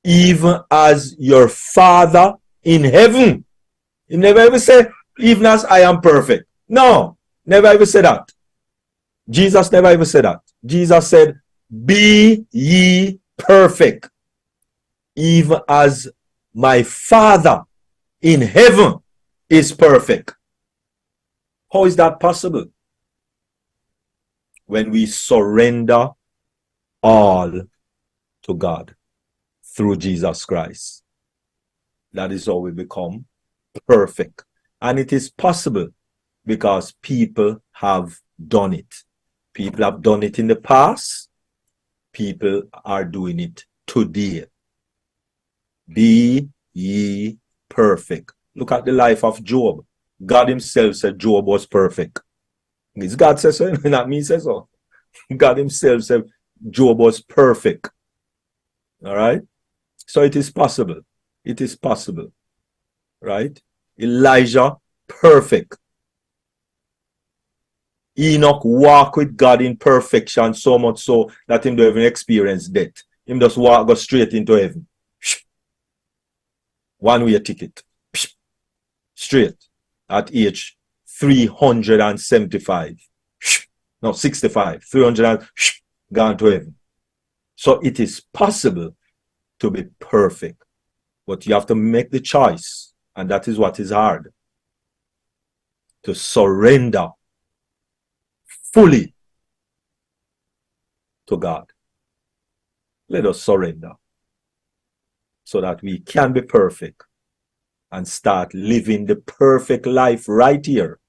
even as your Father in heaven. He never ever said, even as I am perfect. No, never ever said that. Jesus never ever said that. Jesus said, be ye perfect, even as my Father in heaven is perfect. How is that possible? When we surrender all to God through Jesus Christ. That is how we become perfect. And it is possible because people have done it. People have done it in the past. People are doing it today. Be ye perfect. Look at the life of Job. God himself said Job was perfect. It's God says so, not me says so. God himself said Job was perfect. All right? So it is possible. It is possible. Right? Elijah, perfect. Enoch walked with God in perfection, so much so that him don't even experience death. Him just go straight into heaven. One-way ticket. Straight at age 375. No, 65. 300 and gone to heaven. So it is possible to be perfect. But you have to make the choice. And that is what is hard. To surrender fully to God. Let us surrender so that we can be perfect and start living the perfect life right here.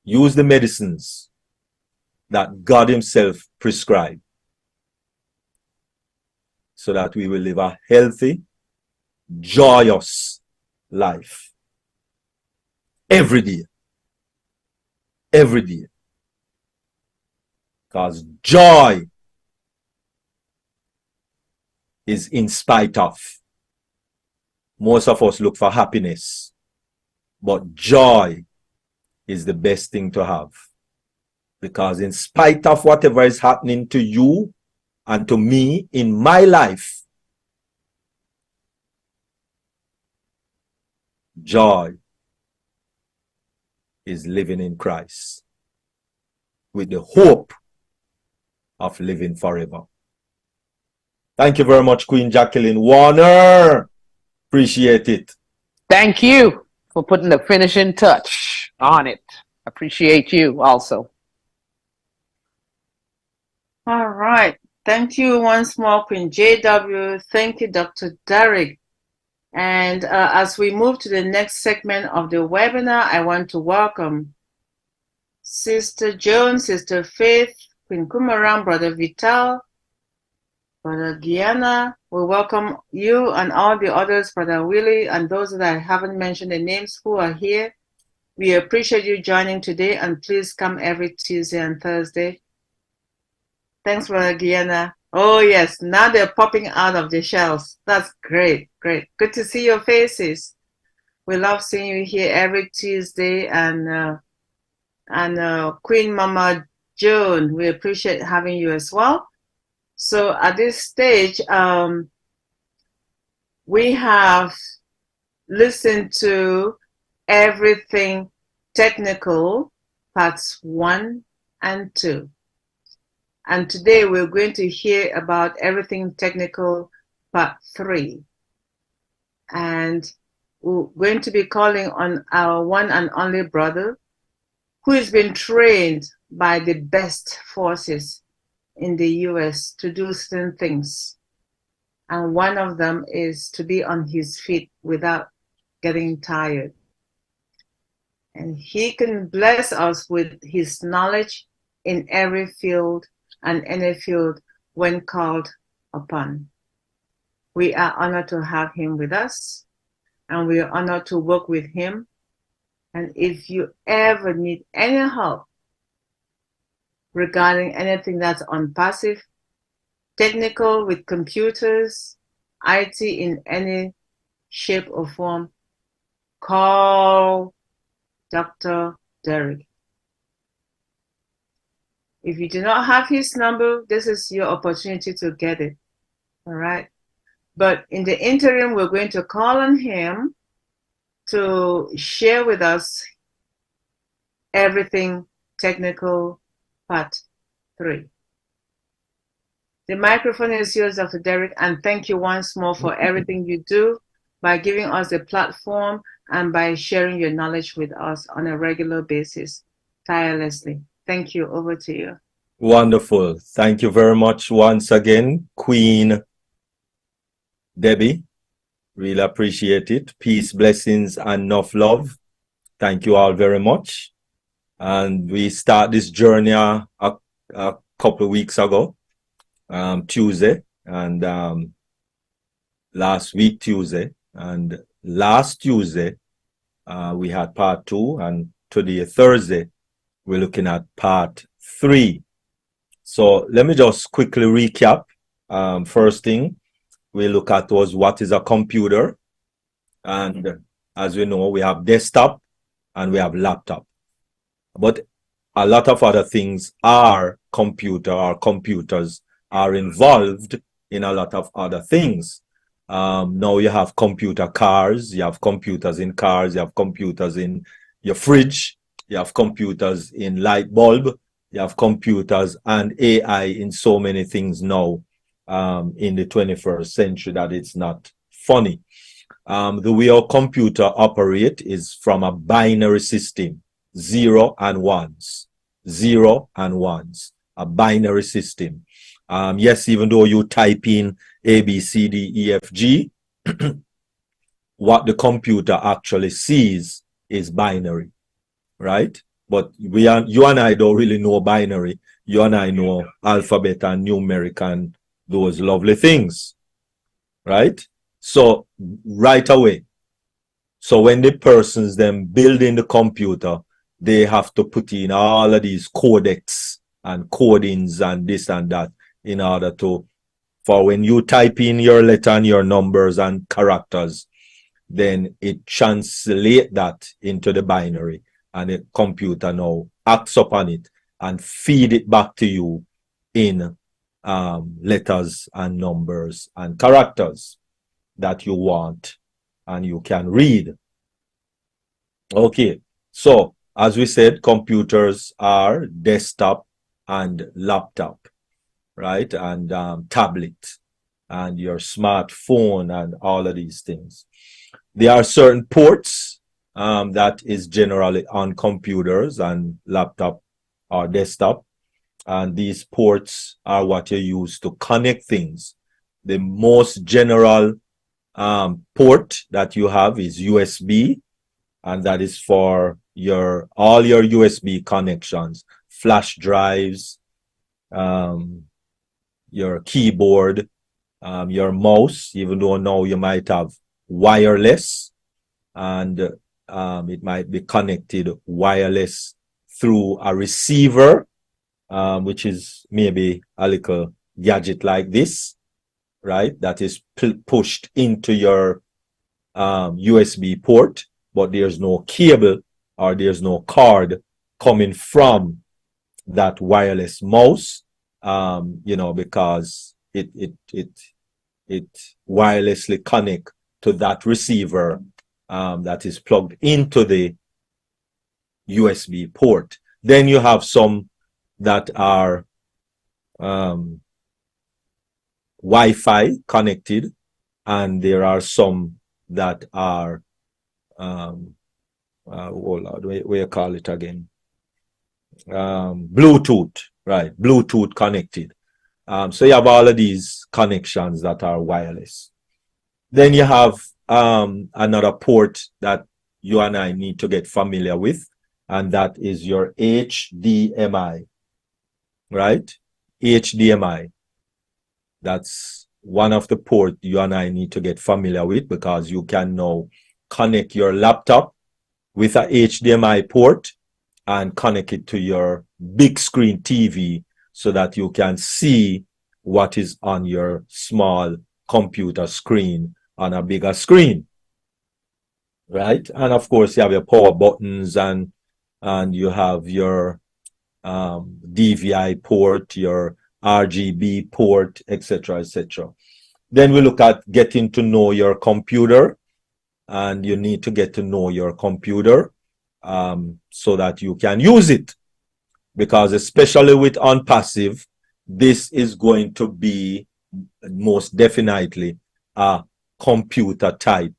Use the medicines that God himself prescribed so that we will live a healthy, joyous life every day. Every day. Because joy is in spite of. Most of us look for happiness, but joy is the best thing to have. Because in spite of whatever is happening to you and to me in my life, joy is living in Christ with the hope of living forever. Thank you very much, Queen Jacqueline Warner. Appreciate it. Thank you for putting the finishing touch on it. Appreciate you also. All right. Thank you once more, Queen JW. Thank you, Dr. Derek. And as we move to the next segment of the webinar, I want to welcome Sister Joan, Sister Faith, Queen Kumaram, Brother Vital, Brother Gianna. We welcome you and all the others, Brother Willie, and those that I haven't mentioned the names who are here. We appreciate you joining today, and please come every Tuesday and Thursday. Thanks, Brother Gianna. Oh, yes, now they're popping out of the shells. That's great, great. Good to see your faces. We love seeing you here every Tuesday. And Queen Mama Joan, we appreciate having you as well. So at this stage, we have listened to Everything Technical, parts 1 and 2. And today we're going to hear about Everything Technical, part 3. And we're going to be calling on our one and only brother who has been trained by the best forces in the US to do certain things. And one of them is to be on his feet without getting tired. And he can bless us with his knowledge in every field and any field when called upon. We are honored to have him with us, and we are honored to work with him. And if you ever need any help regarding anything that's on passive, technical with computers, IT in any shape or form, call Dr. Derek. If you do not have his number, this is your opportunity to get it. All right. But in the interim, we're going to call on him to share with us Everything Technical, part 3. The microphone is yours, Dr. Derek, and thank you once more for everything you do by giving us a platform and by sharing your knowledge with us on a regular basis, tirelessly. Thank you. Over to you. Wonderful. Thank you very much once again, Queen Debbie. Really appreciate it. Peace, blessings, and enough love. Thank you all very much. And we start this journey a couple of weeks ago, Tuesday, and last week Tuesday. And last Tuesday, we had part 2, and today, Thursday, we're looking at part 3. So let me just quickly recap. First thing we look at was what is a computer. And as we know, we have desktop and we have laptop. But a lot of other things are computer, or computers are involved in a lot of other things. Now you have computer cars, you have computers in cars, you have computers in your fridge, you have computers in light bulb, you have computers and AI in so many things now in the 21st century that it's not funny. The way our computer operate is from a binary system, 0 and 1s, 0 and 1s, a binary system. Yes, even though you type in A, B, C, D, E, F, G, what the computer actually sees is binary, right? But you and I don't really know binary. You and I know alphabet and numeric and those lovely things, right? So right away, so when the persons them building the computer, they have to put in all of these codecs and codings and this and that in order to, for when you type in your letter and your numbers and characters, then it translates that into the binary, and the computer now acts upon it and feed it back to you in letters and numbers and characters that you want and you can read. Okay, so as we said, computers are desktop and laptop, right? And tablet and your smartphone and all of these things. There are certain ports that is generally on computers and laptop or desktop. And these ports are what you use to connect things. The most general port that you have is USB, and that is for all your USB connections, flash drives, your keyboard, your mouse, even though now you might have wireless, and it might be connected wireless through a receiver, which is maybe a little gadget like this, right? That is pushed into your USB port, but there's no cable or there's no cord coming from that wireless mouse, you know, because it wirelessly connect to that receiver that is plugged into the USB port. Then you have some that are Wi-Fi connected, and there are some that are what do you call it again? Bluetooth, right? Bluetooth connected. So you have all of these connections that are wireless. Then you have another port that you and I need to get familiar with, and that is your HDMI, right? HDMI. That's one of the ports you and I need to get familiar with, because you can now connect your laptop with a HDMI port and connect it to your big screen TV so that you can see what is on your small computer screen on a bigger screen, right? And of course you have your power buttons, and you have your DVI port, your RGB port, etc., etc. Then we look at getting to know your computer, and you need to get to know your computer so that you can use it, because especially with OnPassive, this is going to be most definitely a computer type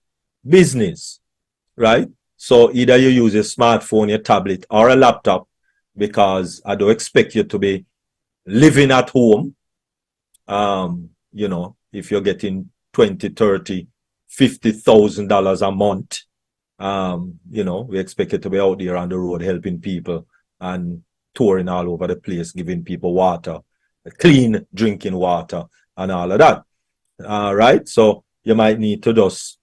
business, right? So either you use a smartphone, your tablet, or a laptop, because I don't expect you to be living at home. You know, if you're getting $20, $30, $50,000 a month, you know, we expect you to be out there on the road helping people and touring all over the place, giving people water, clean drinking water, and all of that. Right? So you might need to just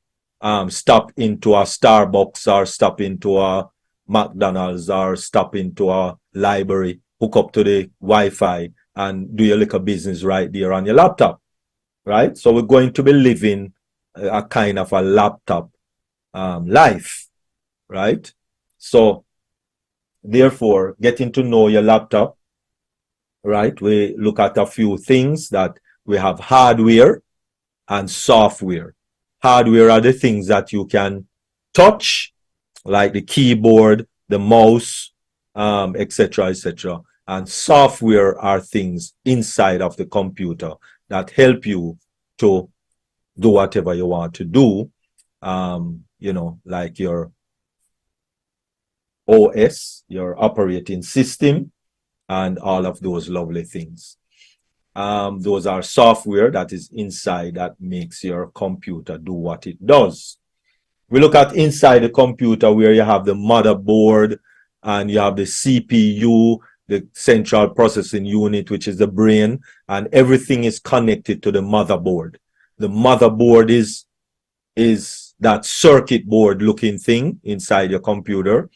stop into a Starbucks or stop into a McDonald's or stop into a library, hook up to the Wi-Fi and do your little business right there on your laptop, right? So we're going to be living a kind of a laptop life, right? So therefore, getting to know your laptop, right? We look at a few things that we have: hardware and software. Hardware are the things that you can touch, like the keyboard, the mouse, etc., etc. And software are things inside of the computer that help you to do whatever you want to do. You know, like your OS, your operating system, and all of those lovely things. Those are software that is inside that makes your computer do what it does. We look at inside the computer where you have the motherboard and you have the CPU, the central processing unit, which is the brain, and everything is connected to the motherboard. The motherboard is that circuit board looking thing inside your computer,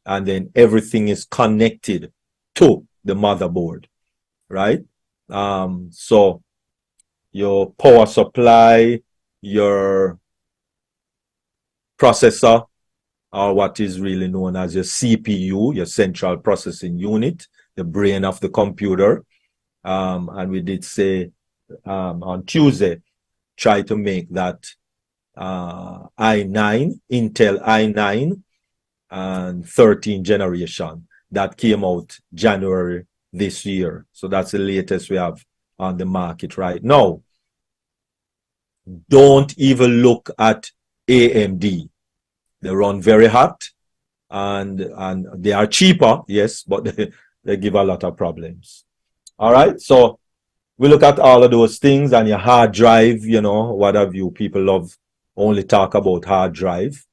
and then everything is connected to the motherboard, right? So your power supply, your processor, or what is really known as your CPU, your central processing unit, the brain of the computer. And we did say on Tuesday, try to make that i9, Intel i9 and 13th generation. That came out January this year. So that's the latest we have on the market right now. Don't even look at AMD. They run very hot and they are cheaper, yes, but they give a lot of problems. All right, so we look at all of those things, and your hard drive, you know, what have you. People love only talk about hard drive,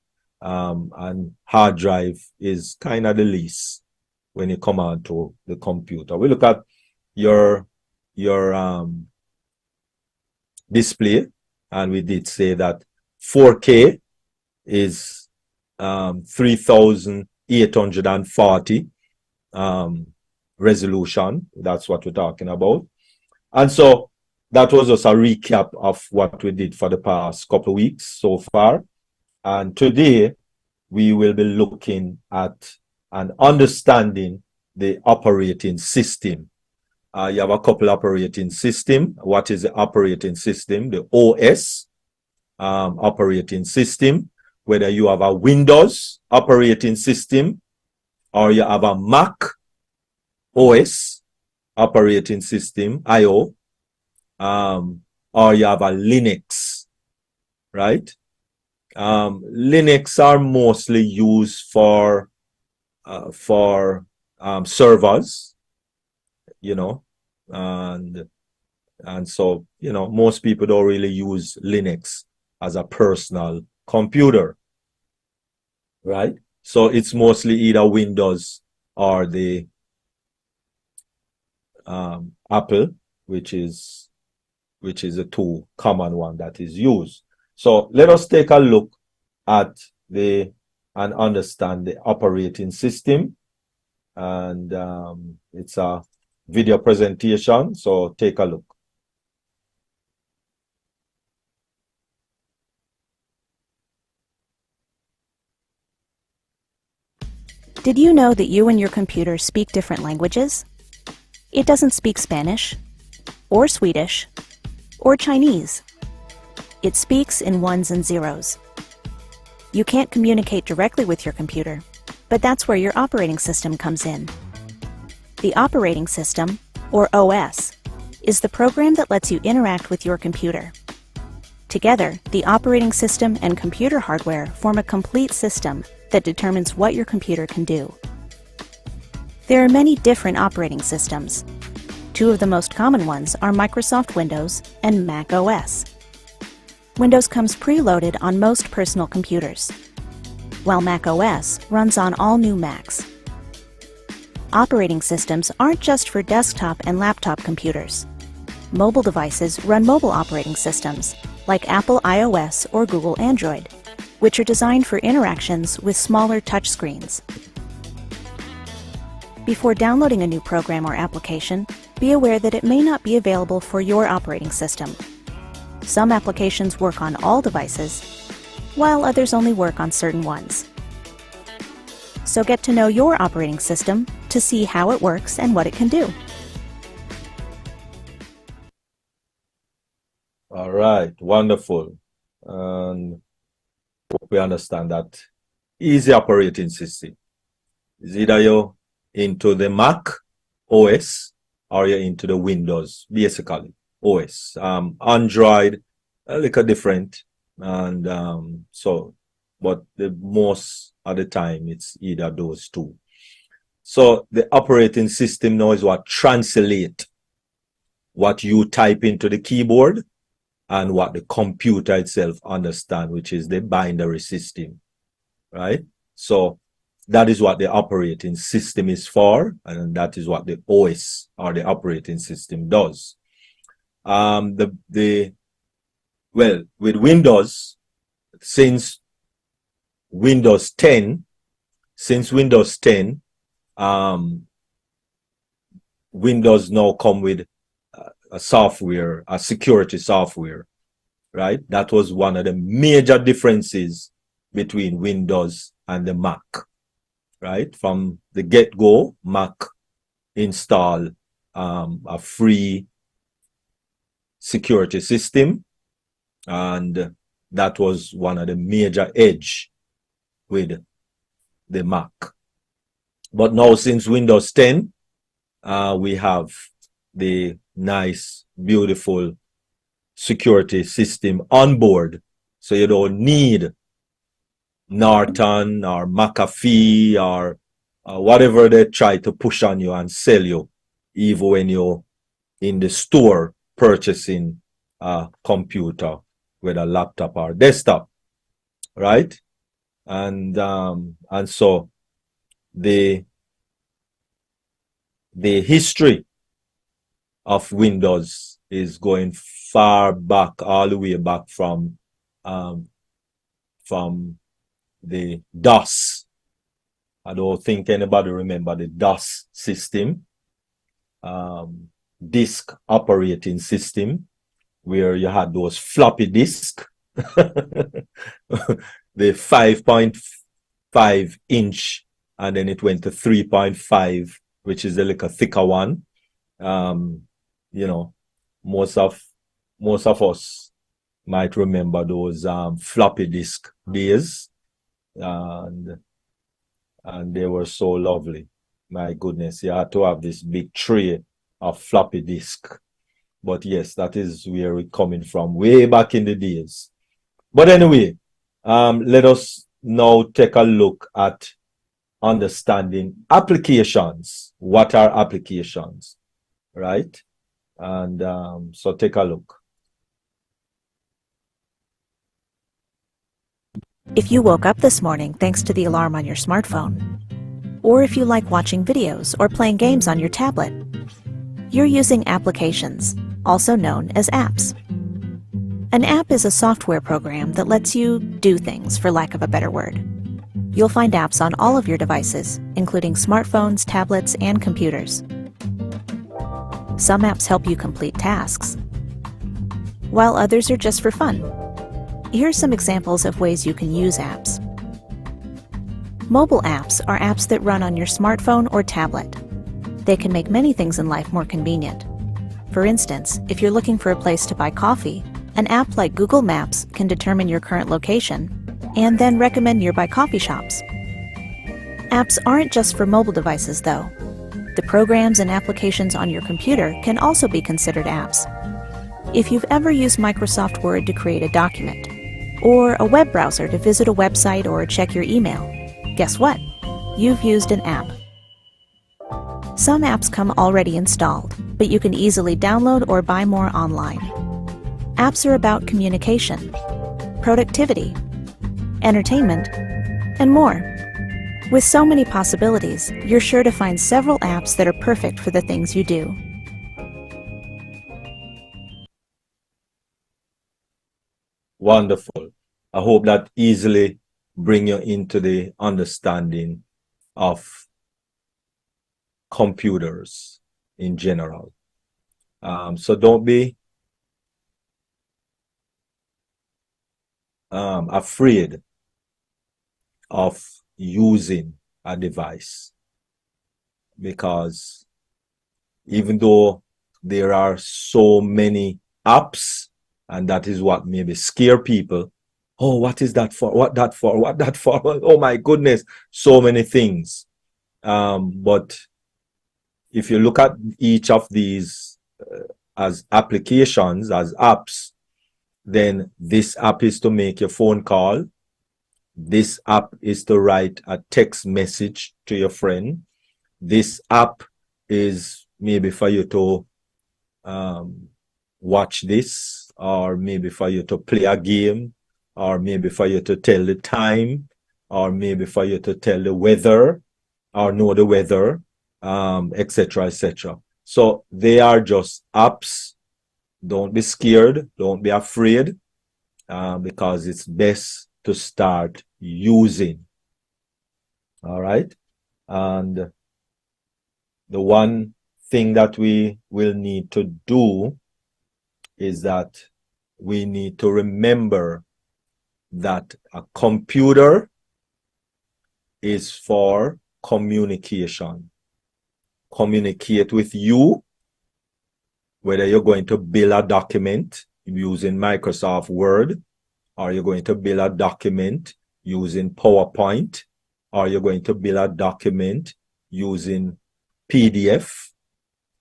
and hard drive is kind of the least when you come on to the computer. We look at your display, and we did say that 4K is 3840 resolution. That's what we're talking about. And so that was just a recap of what we did for the past couple of weeks so far. And today we will be looking at and understanding the operating system. You have a couple operating system. What is the operating system? The OS operating system. Whether you have a Windows operating system or you have a Mac OS operating system, IO, or you have a Linux, right? Linux are mostly used for servers, you know, and so, you know, most people don't really use Linux as a personal computer, right? So it's mostly either Windows or the Apple, which is a two common one that is used. So let us take a look at and understand the operating system, and it's a video presentation, so take a look. Did you know that you and your computer speak different languages? It doesn't speak Spanish, or Swedish, or Chinese. It speaks in ones and zeros. You can't communicate directly with your computer, but that's where your operating system comes in. The operating system, or OS, is the program that lets you interact with your computer. Together, the operating system and computer hardware form a complete system that determines what your computer can do. There are many different operating systems. Two of the most common ones are Microsoft Windows and Mac OS. Windows comes preloaded on most personal computers, while Mac OS runs on all new Macs. Operating systems aren't just for desktop and laptop computers. Mobile devices run mobile operating systems, like Apple iOS or Google Android. which are designed for interactions with smaller touchscreens. Before downloading a new program or application, be aware that it may not be available for your operating system. Some applications work on all devices, while others only work on certain ones. So get to know your operating system to see how it works and what it can do. All right, wonderful. And we understand that easy operating system is either you're into the Mac OS or you're into the Windows, basically OS. Android, a little different, and but the most of the time it's either those two. So the operating system now is what translate what you type into the keyboard and what the computer itself understand, which is the binary system, right? So that is what the operating system is for, and that is what the OS or the operating system does. Well, with Windows, since Windows 10, Windows now come with a security software, right? That was one of the major differences between Windows and the Mac, right? From the get-go, Mac install a free security system, and that was one of the major edge with the Mac. But now since Windows 10, we have the nice, beautiful security system on board. So you don't need Norton or McAfee or whatever they try to push on you and sell you, even when you're in the store purchasing a computer, whether a laptop or desktop, right? And so the history of Windows is going far back, all the way back from the DOS. I don't think anybody remember the DOS system, disk operating system, where you had those floppy disk, the 5.5 inch, and then it went to 3.5, which is a little thicker one. You know, most of us might remember those floppy disk days, and they were so lovely. My goodness, you had to have this big tray of floppy disk. But yes, that is where we're coming from, way back in the days. But anyway, let us now take a look at understanding applications. What are applications, right? And so take a look. If you woke up this morning thanks to the alarm on your smartphone, or if you like watching videos or playing games on your tablet, you're using applications, also known as apps. An app is a software program that lets you do things, for lack of a better word. You'll find apps on all of your devices, including smartphones, tablets, and computers. Some apps help you complete tasks, while others are just for fun. Here's some examples of ways you can use apps. Mobile apps are apps that run on your smartphone or tablet. They can make many things in life more convenient. For instance, if you're looking for a place to buy coffee, an app like Google Maps can determine your current location and then recommend nearby coffee shops. Apps aren't just for mobile devices, though. The programs and applications on your computer can also be considered apps. If you've ever used Microsoft Word to create a document, or a web browser to visit a website or check your email, guess what? You've used an app. Some apps come already installed, but you can easily download or buy more online. Apps are about communication, productivity, entertainment, and more. With so many possibilities, you're sure to find several apps that are perfect for the things you do. Wonderful. I hope that easily bring you into the understanding of computers in general. So don't be afraid of using a device, because even though there are so many apps, and that is what maybe scare people. Oh, what is that for? What that for? What that for? Oh my goodness, so many things. But if you look at each of these as applications, as apps, then this app is to make your phone call. This app is to write a text message to your friend. This app is maybe for you to watch this, or maybe for you to play a game, or maybe for you to tell the time, or maybe for you to tell the weather or know the weather, etc., etc. So they are just apps. Don't be scared. Don't be afraid, because it's best to start using. All right. And the one thing that we will need to do is that we need to remember that a computer is for communication. Communicate with you, whether you're going to build a document using Microsoft Word, or you're going to build a document using PowerPoint, or you're going to build a document using PDF,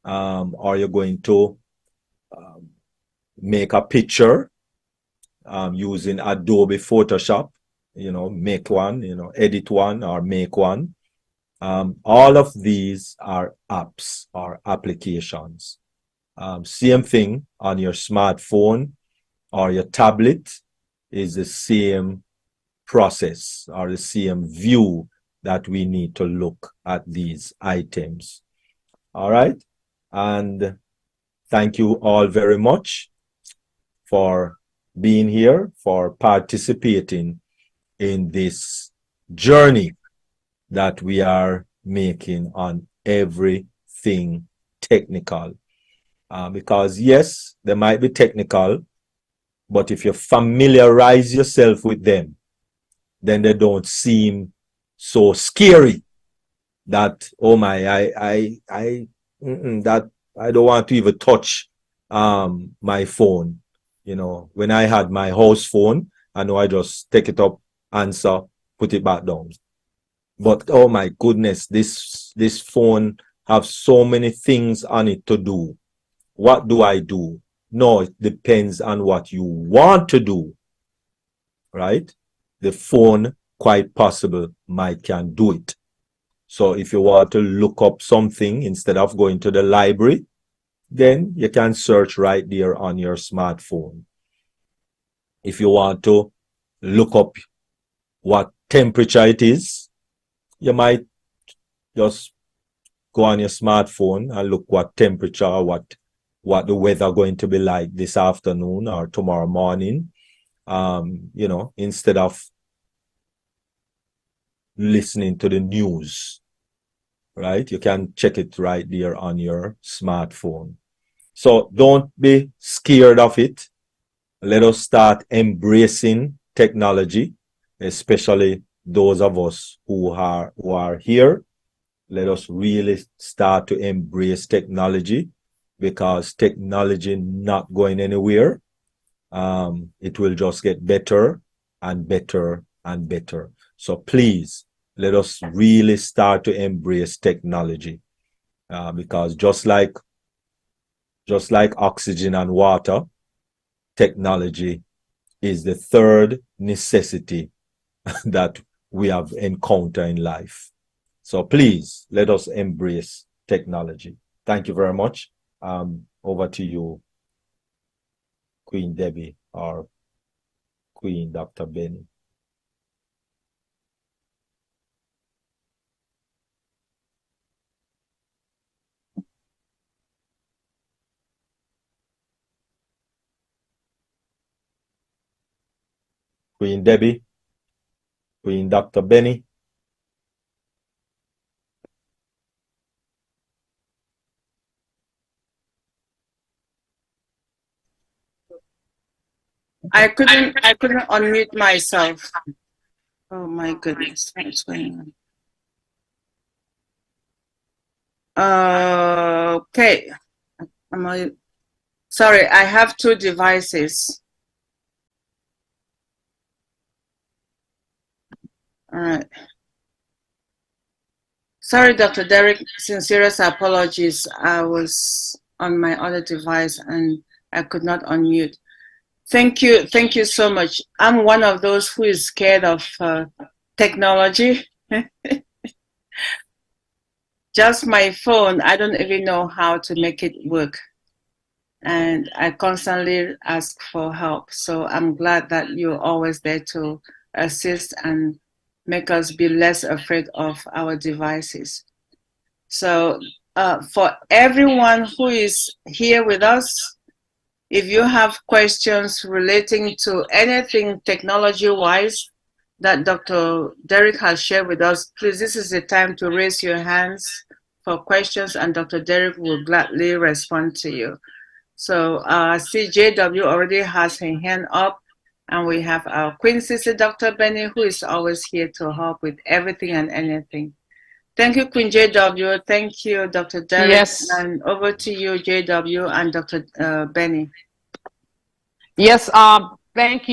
or you're going to make a picture using Adobe Photoshop, make one, edit one or make one. All of these are apps or applications. Same thing on your smartphone or your tablet is the same process or the same view that we need to look at these items. All right. And thank you all very much for being here, for participating in this journey that we are making on everything technical. Because yes, they might be technical, but if you familiarize yourself with them, then they don't seem so scary that, oh my, that I don't want to even touch my phone. When I had my house phone, I know I just take it up, answer, put it back down. But oh my goodness, this phone have so many things on it to do. What do I do? No, it depends on what you want to do, right? The phone, quite possible, can do it. So if you want to look up something instead of going to the library, then you can search right there on your smartphone. If you want to look up what temperature it is, you might just go on your smartphone and look what temperature, what the weather going to be like this afternoon or tomorrow morning. Instead of listening to the news, right? You can check it right there on your smartphone. So don't be scared of it. Let us start embracing technology, especially those of us who are here. Let us really start to embrace technology, because technology not going anywhere. It will just get better and better and better. So please, let us really start to embrace technology, because just like oxygen and water, technology is the third necessity that we have encountered in life. So please, let us embrace technology. Thank you very much. Over to you, Queen Debbie or Queen Dr. Benny. Queen Debbie, Queen Dr. Benny. I couldn't unmute myself. Oh my goodness, what's going on? Okay. Sorry, I have two devices. All right. Sorry, Dr. Derek, sincerest apologies. I was on my other device and I could not unmute. Thank you so much. I'm one of those who is scared of technology. Just my phone, I don't even know how to make it work. And I constantly ask for help. So I'm glad that you're always there to assist and make us be less afraid of our devices. So for everyone who is here with us, if you have questions relating to anything technology-wise that Dr. Derek has shared with us, please, this is the time to raise your hands for questions and Dr. Derek will gladly respond to you. So CJW already has her hand up, and we have our Queen Sister, Dr. Benny, who is always here to help with everything and anything. Thank you, Queen JW. Thank you, Dr. Derek. Yes. And over to you, JW and Dr. Benny. Yes, thank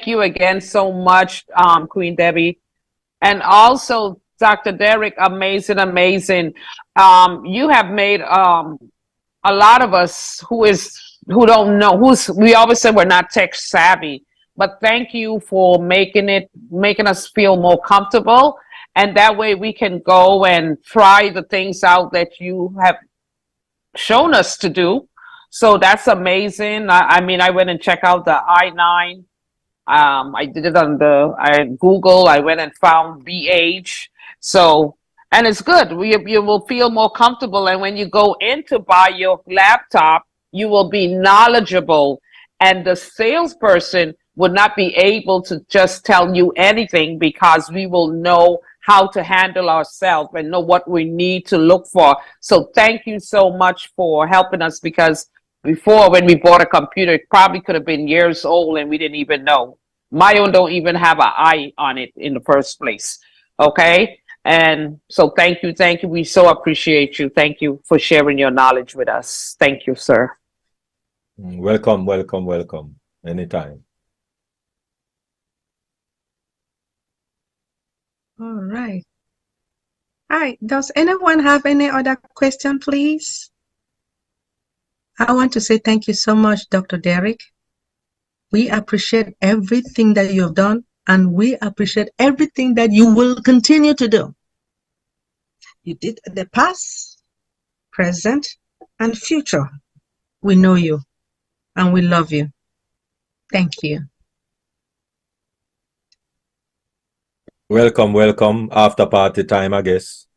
you again so much, Queen Debbie. And also, Dr. Derek, amazing. You have made a lot of us who don't know, we always say we're not tech savvy, but thank you for making us feel more comfortable. And that way we can go and try the things out that you have shown us to do. So that's amazing. I mean, I went and checked out the I-9. I did it on Google. I went and found BH. So, and it's good. You will feel more comfortable. And when you go in to buy your laptop, you will be knowledgeable. And the salesperson would not be able to just tell you anything, because we will know how to handle ourselves and know what we need to look for. So thank you so much for helping us, because before, when we bought a computer, it probably could have been years old and we didn't even know. My own don't even have an eye on it in the first place. Okay? And so thank you. We so appreciate you. Thank you for sharing your knowledge with us. Thank you, sir. Welcome. Anytime. All right. Hi, does anyone have any other question, please? I want to say thank you so much, Dr. Derek. We appreciate everything that you've done, and we appreciate everything that you will continue to do. You did the past, present, and future. We know you, and we love you. Thank you. Welcome. After party time, I guess.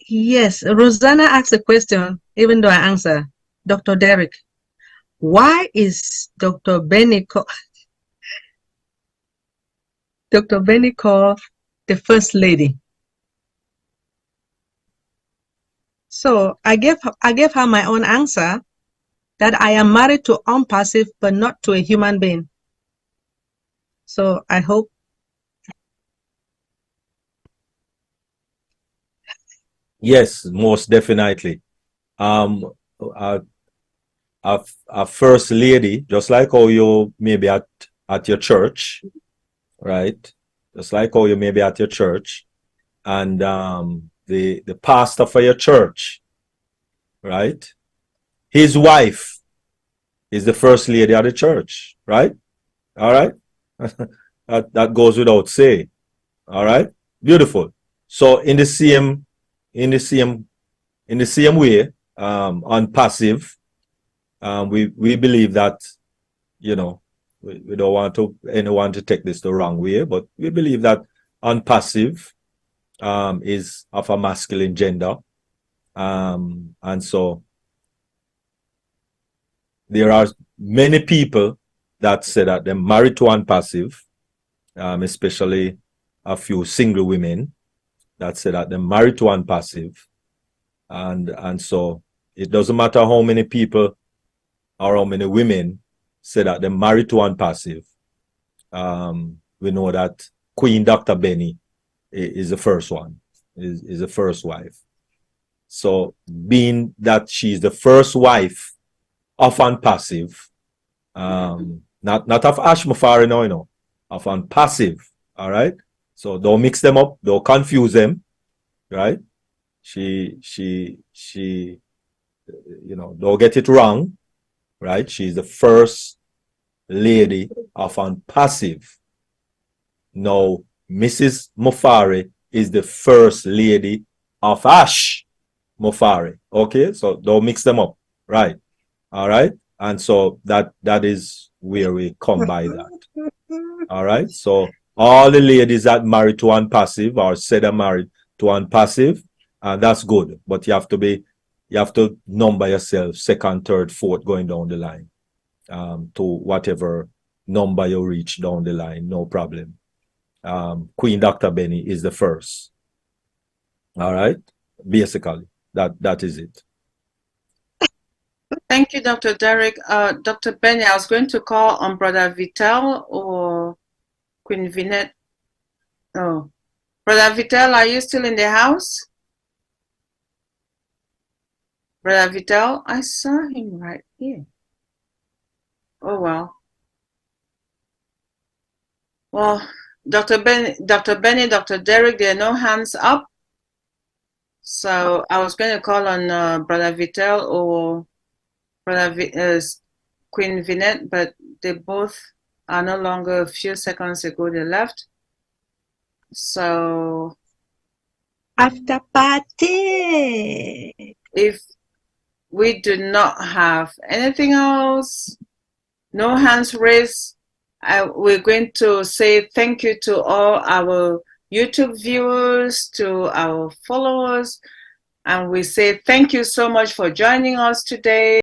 Yes, Rosanna asked a question, even though I answer. Dr. Derek, why is Dr. Benny called the First Lady? So I gave her my own answer, that I am married to unpassive, but not to a human being. So I hope. Yes, most definitely. A first lady, just like how you may be at your church, right? Just like how you may be at your church, and the pastor for your church, right? His wife is the first lady of the church, right? All right. that goes without saying. All right. Beautiful. So in the same way, on passive, we believe that, you know, we don't want anyone to take this the wrong way, but we believe that on passive is of a masculine gender, and so there are many people that say that they're married to unpassive, especially a few single women that say that they're married to one passive. And so it doesn't matter how many people or how many women say that they're married to one passive. We know that Queen Dr. Benny is the first one, is the first wife. So being that she's the first wife of an passive, not of Ash Mufari now, you know, of an passive, all right? So don't mix them up, don't confuse them, right? She, you know, don't get it wrong, right? She's the first lady of an passive. Now, Mrs. Mufari is the first lady of Ash Mufari. Okay, so don't mix them up, right? All right, and so that is where we come by that. All right, so all the ladies that married to one passive or said are married to one passive, that's good. But you have to number yourself second, third, fourth going down the line to whatever number you reach down the line, no problem. Queen Dr. Benny is the first. All right, basically that is it. Thank you, Dr. Derek. Dr. Benny, I was going to call on Brother Vital or Queen Vinette. Oh, Brother Vital, are you still in the house? Brother Vital, I saw him right here. Oh, well. Well, Dr. Benny, Dr. Derek, there are no hands up. So I was going to call on Brother Vital or Brother Queen Vinette, but they both are no longer. A few seconds ago they left. So after party, if we do not have anything else, no hands raised, we're going to say thank you to all our YouTube viewers, to our followers, and we say thank you so much for joining us today.